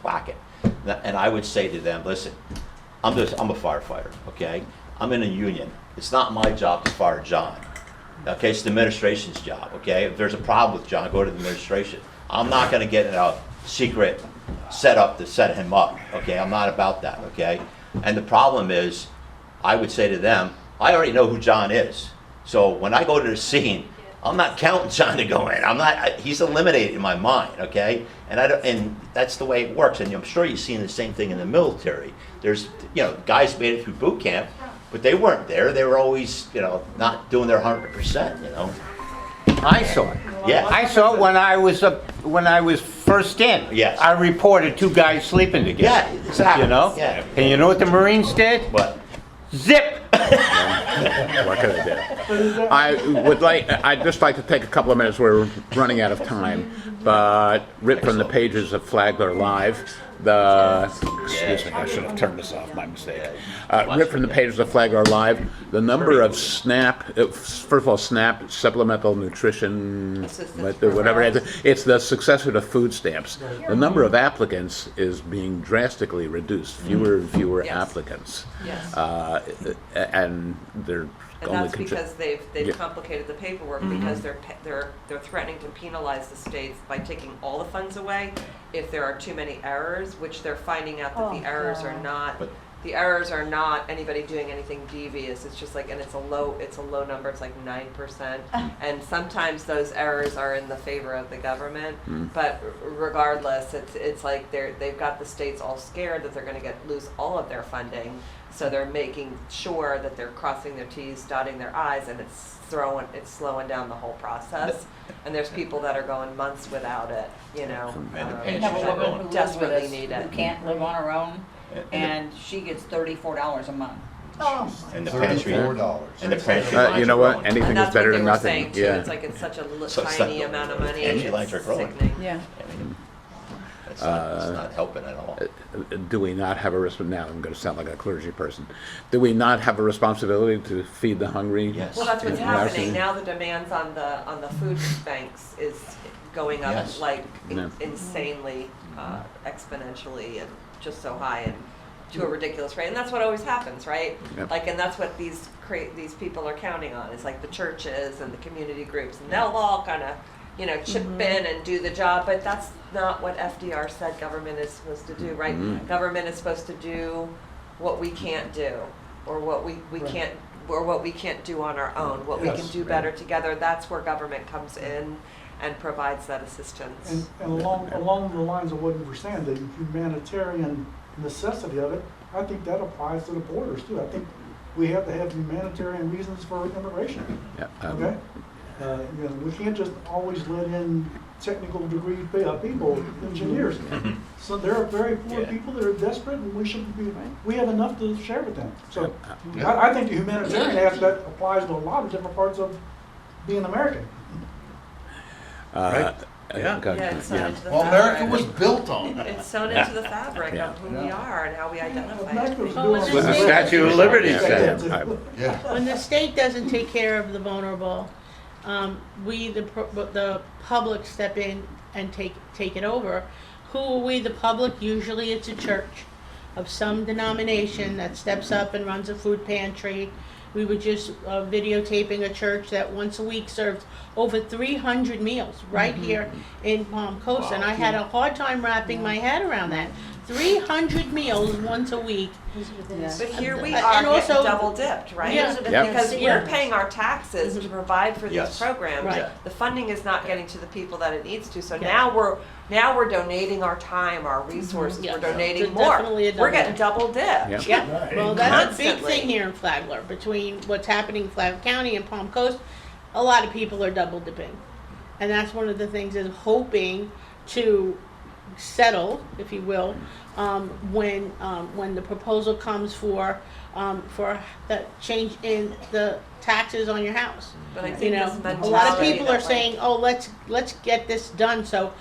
slacking. And I would say to them, listen, I'm a firefighter, okay? I'm in a union. It's not my job to fire John. Okay, it's the administration's job, okay? If there's a problem with John, go to the administration. I'm not gonna get in a secret setup to set him up, okay? I'm not about that, okay? And the problem is, I would say to them, I already know who John is. So when I go to the scene, I'm not counting John to go in. He's eliminated in my mind, okay? And that's the way it works. And I'm sure you've seen the same thing in the military. There's, guys made it through boot camp, but they weren't there. They were always, not doing their 100%, I saw it. Yeah. I saw it when I was first in. Yes. I reported 2 guys sleeping together. Yeah, exactly. Yeah. And you know what the Marines did? But Zip! What can I do? I'd just like to take a couple of minutes, we're running out of time, but ripped from the pages of Flagler Live, excuse me, I should have turned this off, my mistake. Ripped from the pages of Flagler Live, the number of SNAP, first of all, SNAP, Supplemental Nutrition, Assistance whatever it Program. is, it's the successor to food stamps. The number of applicants is being drastically reduced, fewer and fewer Yes. applicants. Yes. And they're And only that's because they've Yeah. complicated the paperwork because they're threatening to penalize the states by taking all the funds away if there are too many errors, which they're finding out that the Oh, errors are God. not, But- the errors are not anybody doing anything devious. It's just like, and it's a low number. It's like 9%. And sometimes those errors are in the favor of the government. But regardless, it's like they've got the states all scared that they're going to lose all of their funding. So they're making sure that they're crossing their T's, dotting their I's, and it's slowing down the whole process. And there's people that are going months without it, And the We pensions have a are woman going. who lives with Desperately us need who it. can't live on her own, and she gets $34 a month. Oh, And the pantry. $34. And the pantry. You know what? And Anything is that's what better they than were nothing. saying too. Yeah. It's like it's such a So it's tiny not- amount of money. Pantry It's lines are growing. sickening. Yeah. I mean, it's not helping at all. Do we not have now I'm going to sound like a clergy person. Do we not have a responsibility to feed the hungry? Yes. Well, that's what's Yeah. happening now. The demands on the food banks is going up Yes. like Yeah. insanely, exponentially, and just so high and to a ridiculous rate. And that's what always happens, right? Yep. Like, and that's what these people are counting on. Is like the churches and the community groups, and they'll all kind of, chip in and do the job. But that's not what FDR said government is supposed to do, right? Government is supposed to do what we can't do, or what we can't, or what we can't do on our own. What we can do better together. That's where government comes in and provides that assistance. And along the lines of what you were saying, the humanitarian necessity of it, I think that applies to the borders too. I think we have to have humanitarian reasons for immigration, Yeah, okay? We can't just always let in technical degree people, engineers. So there are very poor people that are desperate, and we have enough to share with them. So I think the humanitarian aspect applies to a lot of different parts of being American. Yeah. Yeah, it's sewn into the Well, fabric. America was built on that. It's sewn into the fabric Yeah. of who we are and how we identify. America was Well, built was on the that. Statue of Liberty Yeah, said. yeah, Yeah. When the state doesn't take care of the vulnerable, we, the public, step in and take it over. Who are we, the public? Usually it's a church of some denomination that steps up and runs a food pantry. We were just videotaping a church that once a week serves over 300 meals right here in Palm Coast. And I had a hard time wrapping my head around that. 300 meals once a week. But here we And are also- getting double dipped, right? Yeah. Yeah. Because Yeah. we're paying our taxes to provide for these Yes. programs. Right. The funding is not getting to the people that it needs to. So Yeah. now we're donating our time, our resources. Yeah. We're donating There's more. definitely a We're getting double double dipped. Yeah. Yeah, well, that's a big Constantly. thing here in Flagler, between what's happening in Flagler County and Palm Coast. A lot of people are double dipping. And that's one of the things, is hoping to settle, if you will, when the proposal comes for the change in the taxes on your house. But I You think know, this a lot of mentality people that, are like, saying, oh, let's get this done, so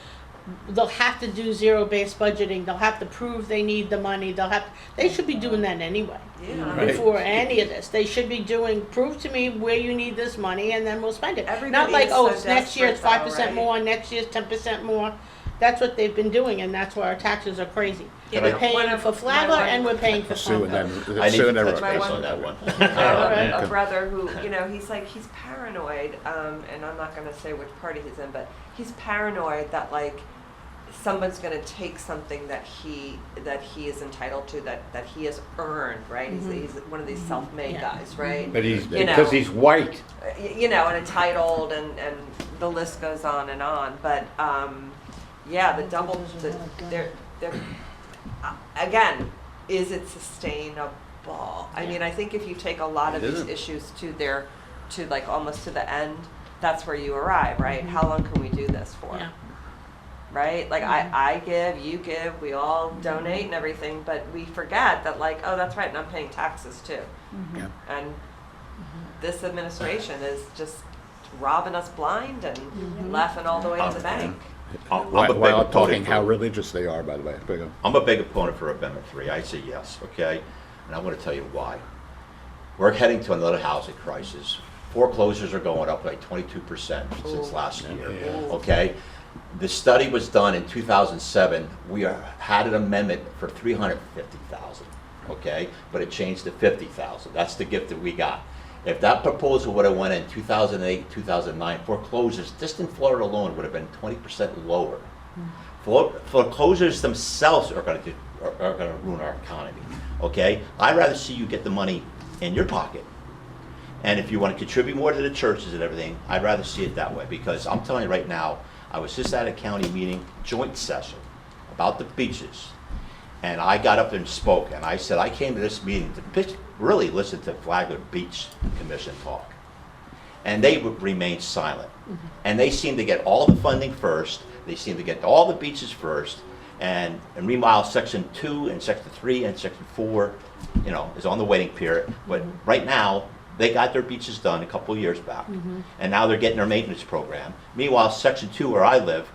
they'll have to do zero-based budgeting, they'll have to prove they need the money, they should be doing that anyway. Yeah. Right. Before any of this, they should be doing, prove to me where you need this money and then we'll spend it. Not Everybody like, is oh, so it's next year it's desperate though, 5% right? more, next year's 10% more. That's what they've been doing, and that's why our taxes are crazy. You We're know, paying one of for Flagler my- and we're paying for Sue Palm and Coast. then I need Sue to and then touch Rebecca. base on that one. A brother who, he's paranoid, and I'm not gonna say which party he's in, but he's paranoid that someone's gonna take something that he is entitled to, that he has earned, right? He's one of these self-made Yeah. guys, right? But he's, You know. because he's white. You know, and entitled, and the list goes on and on. But yeah, the double, they're again, is it sustainable? I mean, I think if you take a lot of It these isn't. issues to like almost to the end, that's where you arrive, right? How long can we do this for? Yeah. Right? Like I give, you give, we all donate and everything, but we forget that like, oh, that's right, and I'm paying taxes too. Yeah. And this administration is just robbing us blind and laughing all the way to the bank. I'm a While big while opponent talking for- how religious they are, by the way. There you go. I'm a big opponent for Amendment 3. I say yes, okay? And I'm going to tell you why. We're heading to another housing crisis. Foreclosures are going up like 22% since last year, okay? The study was done in 2007. We had an amendment for 350,000, okay? But it changed to 50,000. That's the gift that we got. If that proposal would have went in 2008, 2009, foreclosures just in Florida alone would have been 20% lower. Foreclosures themselves are going to ruin our economy. Okay, I'd rather see you get the money in your pocket, and if you want to contribute more to the churches and everything, I'd rather see it that way. Because I'm telling you right now, I was just at a county meeting, joint session, about the beaches, and I got up and spoke, and I said I came to this meeting to really listen to Flagler Beach Commission talk. And they would remain silent. And they seem to get all the funding first, they seem to get all the beaches first, and meanwhile, Section 2 and Section 3 and Section 4, you know, is on the waiting period. But right now, they got their beaches done a couple of years back, and now they're getting their maintenance program. Meanwhile, Section 2, where I live,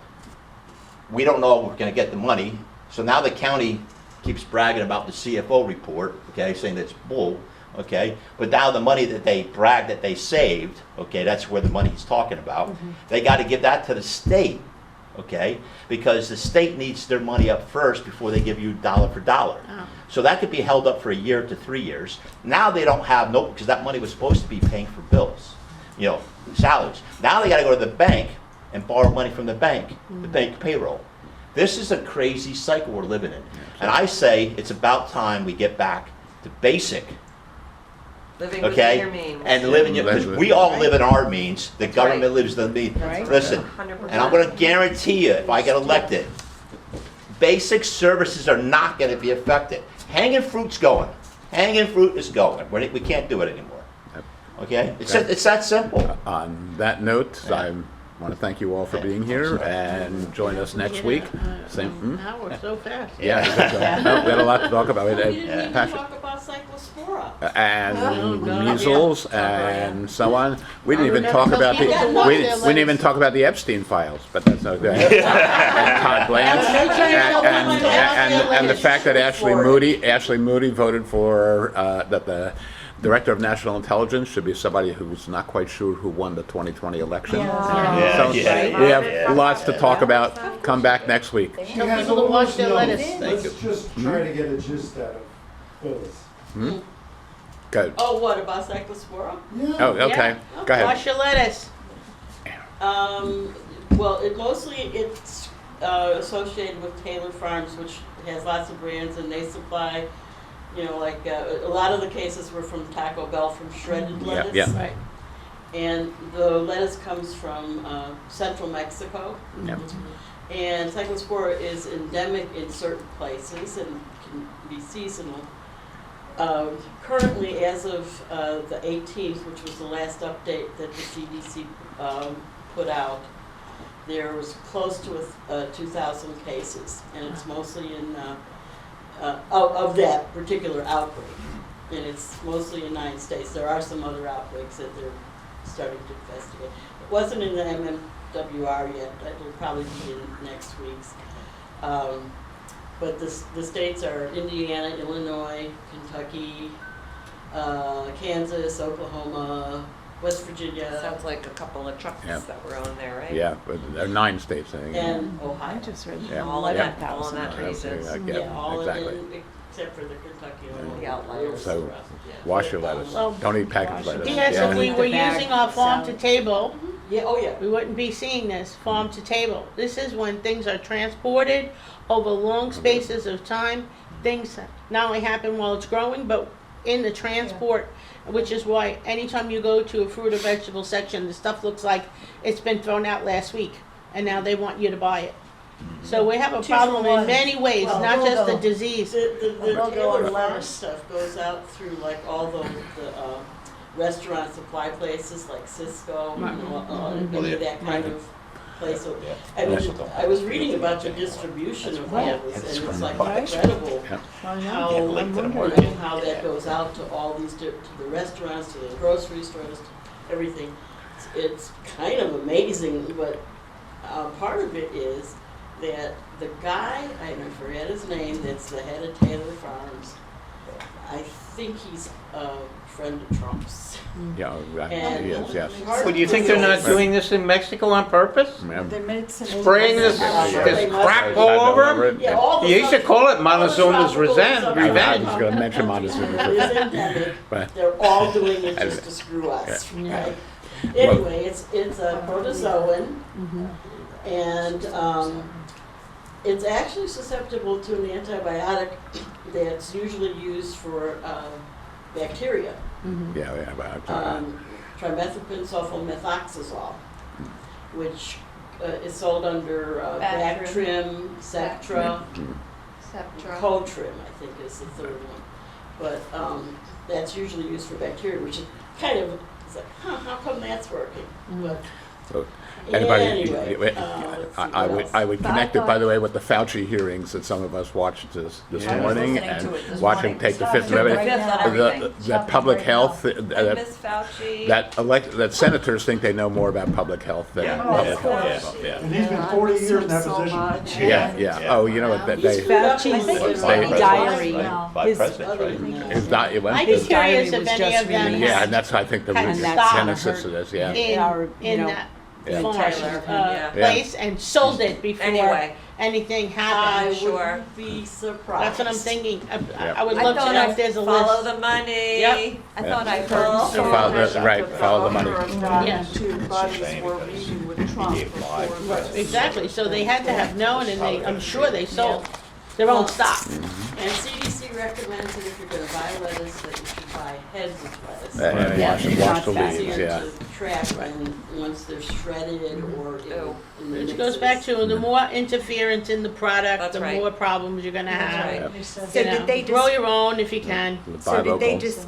we don't know if we're gonna get the money, so now the county keeps bragging about the CFO report, okay, saying that's bull, okay? But now the money that they brag that they saved, okay, that's where the money he's talking about, they gotta give that to the state, okay? Because the state needs their money up first before they give you dollar for dollar. Oh. So that could be held up for a year to 3 years. Now they don't have no, because that money was supposed to be paying for bills, you know, salaries. Now they gotta go to the bank and borrow money from the bank to pay payroll. This is a crazy cycle we're living in. And I say it's about time we get back to basic, Living within okay? your means. And living, because we all live in our means, the government lives in the means. Right. Listen, 100%. and I'm gonna guarantee you, if I get elected, basic services are not gonna be affected. Hanging fruit's going. Hanging fruit is going. We can't do it anymore. Okay? It's that simple. On that note, I want to thank you all for being here and join us next week. Same. Now we're so fast. Yeah, we had a lot to talk about. We didn't even Passion. talk about cyclospora. And Oh, God. measles Yeah. and so on. We didn't Oh, even remember talk those about people who the watched we their didn't even legs? talk about the Epstein files, but that's okay. And Todd Blanche and the fact that Ashley Moody voted for that the Director of National Intelligence should be somebody who's not quite sure who won the 2020 election. So we have lots to talk about. Come back next week. She Tell has people to all watch those their notes. lettuce. Let's just try to get a gist out of Phyllis. Good. Oh, what, about cyclospora? Yeah. Oh, okay. Go ahead. Wash your lettuce. Well, it's associated with Taylor Farms, which has lots of brands, and they supply, you know, like a lot of the cases were from Taco Bell from shredded lettuce. yeah. Right. And the lettuce comes from central Mexico. Yeah. And cyclospora is endemic in certain places and can be seasonal. Currently, as of the 18th, which was the last update that the CDC put out, there was close to 2,000 cases, and it's mostly in of that particular outbreak, and it's mostly in the United States. There are some other outbreaks that they're starting to investigate. It wasn't in the MMWR yet, but it'll probably be in next week's. But the states are Indiana, Illinois, Kentucky, Kansas, Oklahoma, West Virginia, Sounds like a couple of trucks Yeah. that were on there, right? Yeah, but there are 9 states, I think. and Ohio. I just read Yeah. All in Yeah. that, all in that Okay, basis. yeah, All exactly. in, except for the Kentucky one. The outliers. So, Yeah. wash your lettuce. Well, Don't eat packaged lettuce. Yes, if we were The bag using our farm to itself. table, Yeah, oh yeah. We wouldn't be seeing this farm to table. This is when things are transported over long spaces of time. Things not only happen while it's growing, but in the transport, which is why anytime you go to a fruit or vegetable section, the stuff looks like it's been thrown out last week, and now they want you to buy it. So we have a Two for problem in one. many ways, Well, not just the we'll go. disease. The I'll go Taylor on Farm lettuce. stuff goes out through like all the restaurant supply places like Cisco and any of that kind of place. So I was reading about the distribution of all this, and it's like incredible how that goes out to all these, to the restaurants, to the grocery stores, to everything. It's kind of amazing, but part of it is that the guy, I forget his name, that's the head of Taylor Farms, I think he's a friend of Trump's. Yeah, And he is, yes. part Well, do you of think it they're not is- doing this in Mexico on purpose? Yeah. They made some. Spraying this crap all over them? Yeah, all the You used to stuff- call it all the Montezuma's tropical stuff- I was revenge. going to mention Montezuma. Is intended. But- They're all doing it just to screw us, right? Anyway, it's a protozoan, and it's actually susceptible to an antibiotic that's usually used for bacteria. Yeah, but, Trimethoprim sulfomethoxazole, which is sold under Bactrim, Septra, Cotrim, I think is the third one. But that's usually used for bacteria, which is kind of, it's like, how come that's working? But so anybody, anyway, let's see, I what I else? would connect it, by the way, with the Fauci hearings that some of us watched this Yeah. morning, listening and to it this watch him morning. take the Stop Fifth doing Amendment. the Fifth on everything. The Stop public doing it health, And Miss Fauci. that senators think they know more about public health than Yeah. public Yeah. health. Yeah. And he's been 40 years in that So position. much. Yeah. Oh, you know what, that He's they, screwed up Fauci's his They- diary, By his- presidents, right? it's not, it went, I'd be His diary curious if was any just of them released. yeah, had and that's, I think, the Had reason, stopped genesis of this, yeah. in, Our, you in know, that Yeah. farm, Taylor, yeah. place and sold it before Anyway. anything I happened. Sure. wouldn't be surprised. That's what I'm thinking. Yeah. I would I love to thought know I if there's a follow list. the money. Yep. I thought I So heard. follow the, right, follow the money. Yeah. Two buddies were meeting with Trump before this. Exactly, so they had to have known, and they, I'm sure they sold their own stock. And CDC recommends that if you're gonna buy lettuce, that you should buy heads of lettuce. And Yeah, wash the not leaves, Easier yeah. to track when, once they're shredded or Ew. in the Which goes back to the more interference in the product, That's the right. more problems you're gonna That's have. right. They said So You did know, they grow just- your own if you can. The So did they bivocals. just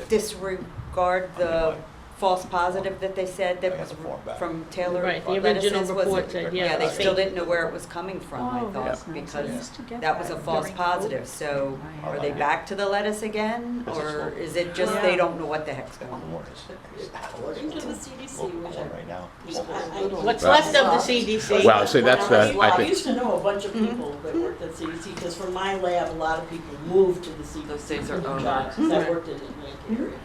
disregard the false positive that they said that was from Taylor Right, the lettuces? original Was report it- said, Yeah, yeah, they it's still fake. didn't know where it was coming from, I Oh, thought, that's nice. I because used to get that was a false during positive. COVID. So are they back to the lettuce again? Or is it just they don't know what the heck's going on? According to the CDC, which What's Right. left of the CDC? Well, see, that's the, I I think, used to know a bunch of people that worked at CDC, because from my lab, a lot of people moved to the CDC. Those things are for over. jobs, 'cause I worked in the Atlanta area.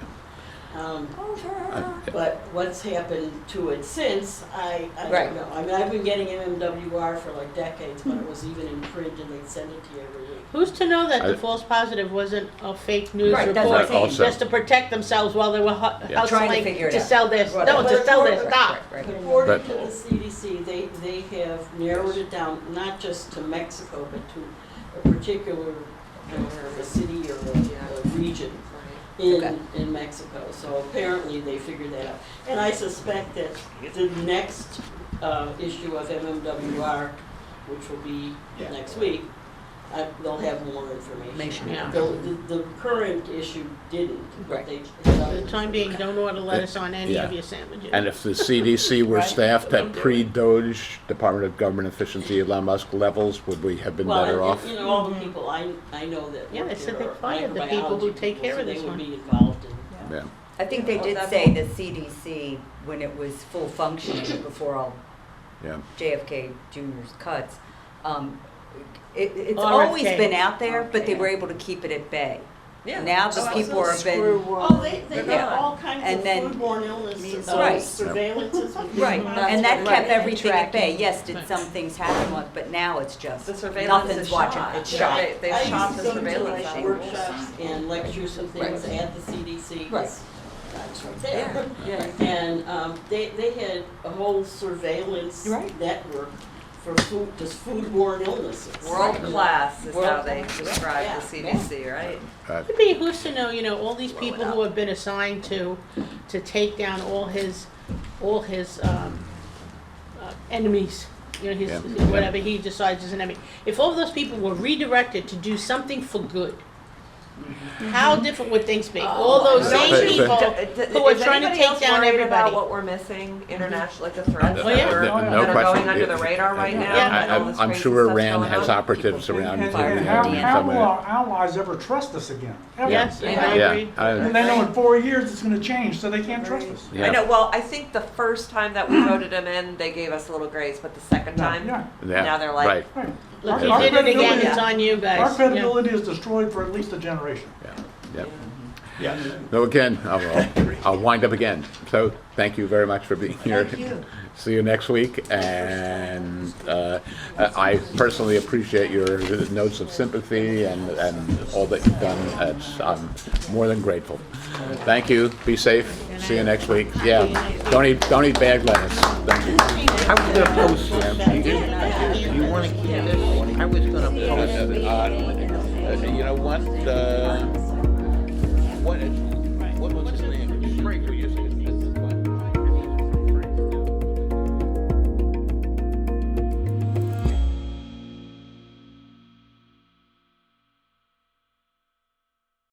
But what's happened to it since, I Right. don't know. I mean, I've been getting MMWR for like decades, but it was even in print and they'd send it to you every week. Who's to know that I- the false positive wasn't a fake news Right, that's what report, I'm saying. Also- just to protect themselves while they were Yeah. Trying to hustling figure it to out. sell their, Right. no, to sell their Right, stock. Right. According But- to the CDC, they have narrowed it down, not just to Mexico, but to a particular, a city or a region Okay. in Mexico. So apparently they figured that out. And I suspect that the next issue of MMWR, which will be next week, they'll have more information. Yeah. The current issue didn't, but Right. they. For the time being, don't order lettuce on any Yeah. of your sandwiches. and if the CDC were staffed at pre-Doge, Department of Government Efficiency, Elon Musk levels, would we have been Well, better and, off? you know, all the people I know that Yeah, work they said there they are fired the people who microbiology take people, care so of this they would one. be involved in. Yeah. I think they Oh, did that's say all. the CDC, when it was full functioning before all Yeah. JFK Jr.'s cuts, it's RFK. always been out there, but they were able to keep it at bay. Now the people have been, Oh, they Yeah. got all kinds And of then- foodborne illness Right. surveillances. with right, people. and that Right. kept everything at bay. Tracking. Yes, did some things happen, but now it's just, The surveillance nothing's is watching, shot. it's Yeah. shot. I used to go to like workshops and lectures and things Right. at the CDC. Right. That's right there. Yeah. And they had a whole surveillance Right. network for foodborne illnesses. World class is how World they class. describe Yeah, the CDC, right? It'd be who's to know, all these people who have been assigned to take down all his enemies, his Yeah. whatever he decides is an enemy. If all those people were redirected to do something for good, how different would things be? All those Don't same you- people who are Is trying to anybody take else down worried about everybody. what we're missing internationally, like the threats Oh, yeah. that, No that are question. going under the radar right now? Yeah. and all this I'm crazy sure stuff's Iran going has on? operatives around And too. how some will of it. our allies ever trust us again? Ever? Yes, Yeah. I Yeah, agree. And they know in 4 years it's gonna change, so they can't trust us. Yeah. I know, well, I think the first time that we voted him in, they gave us a little grace, but the second time, Yeah, Yeah, now they're like, right. right. Look, Our- you our did it again, credibility- it's on you guys. Our Yeah. credibility is destroyed for at least a generation. Yeah. No, again, I'll wind up again. So, thank you very much for being here. Thank you. See you next week, and I personally appreciate your notes of sympathy and all that you've done. I'm more than grateful. Thank you. Be safe. See you next week. Yeah. Don't eat bad lettuce. Thank you. I was gonna post this. You wanna keep this? I was gonna post it. You know what? What?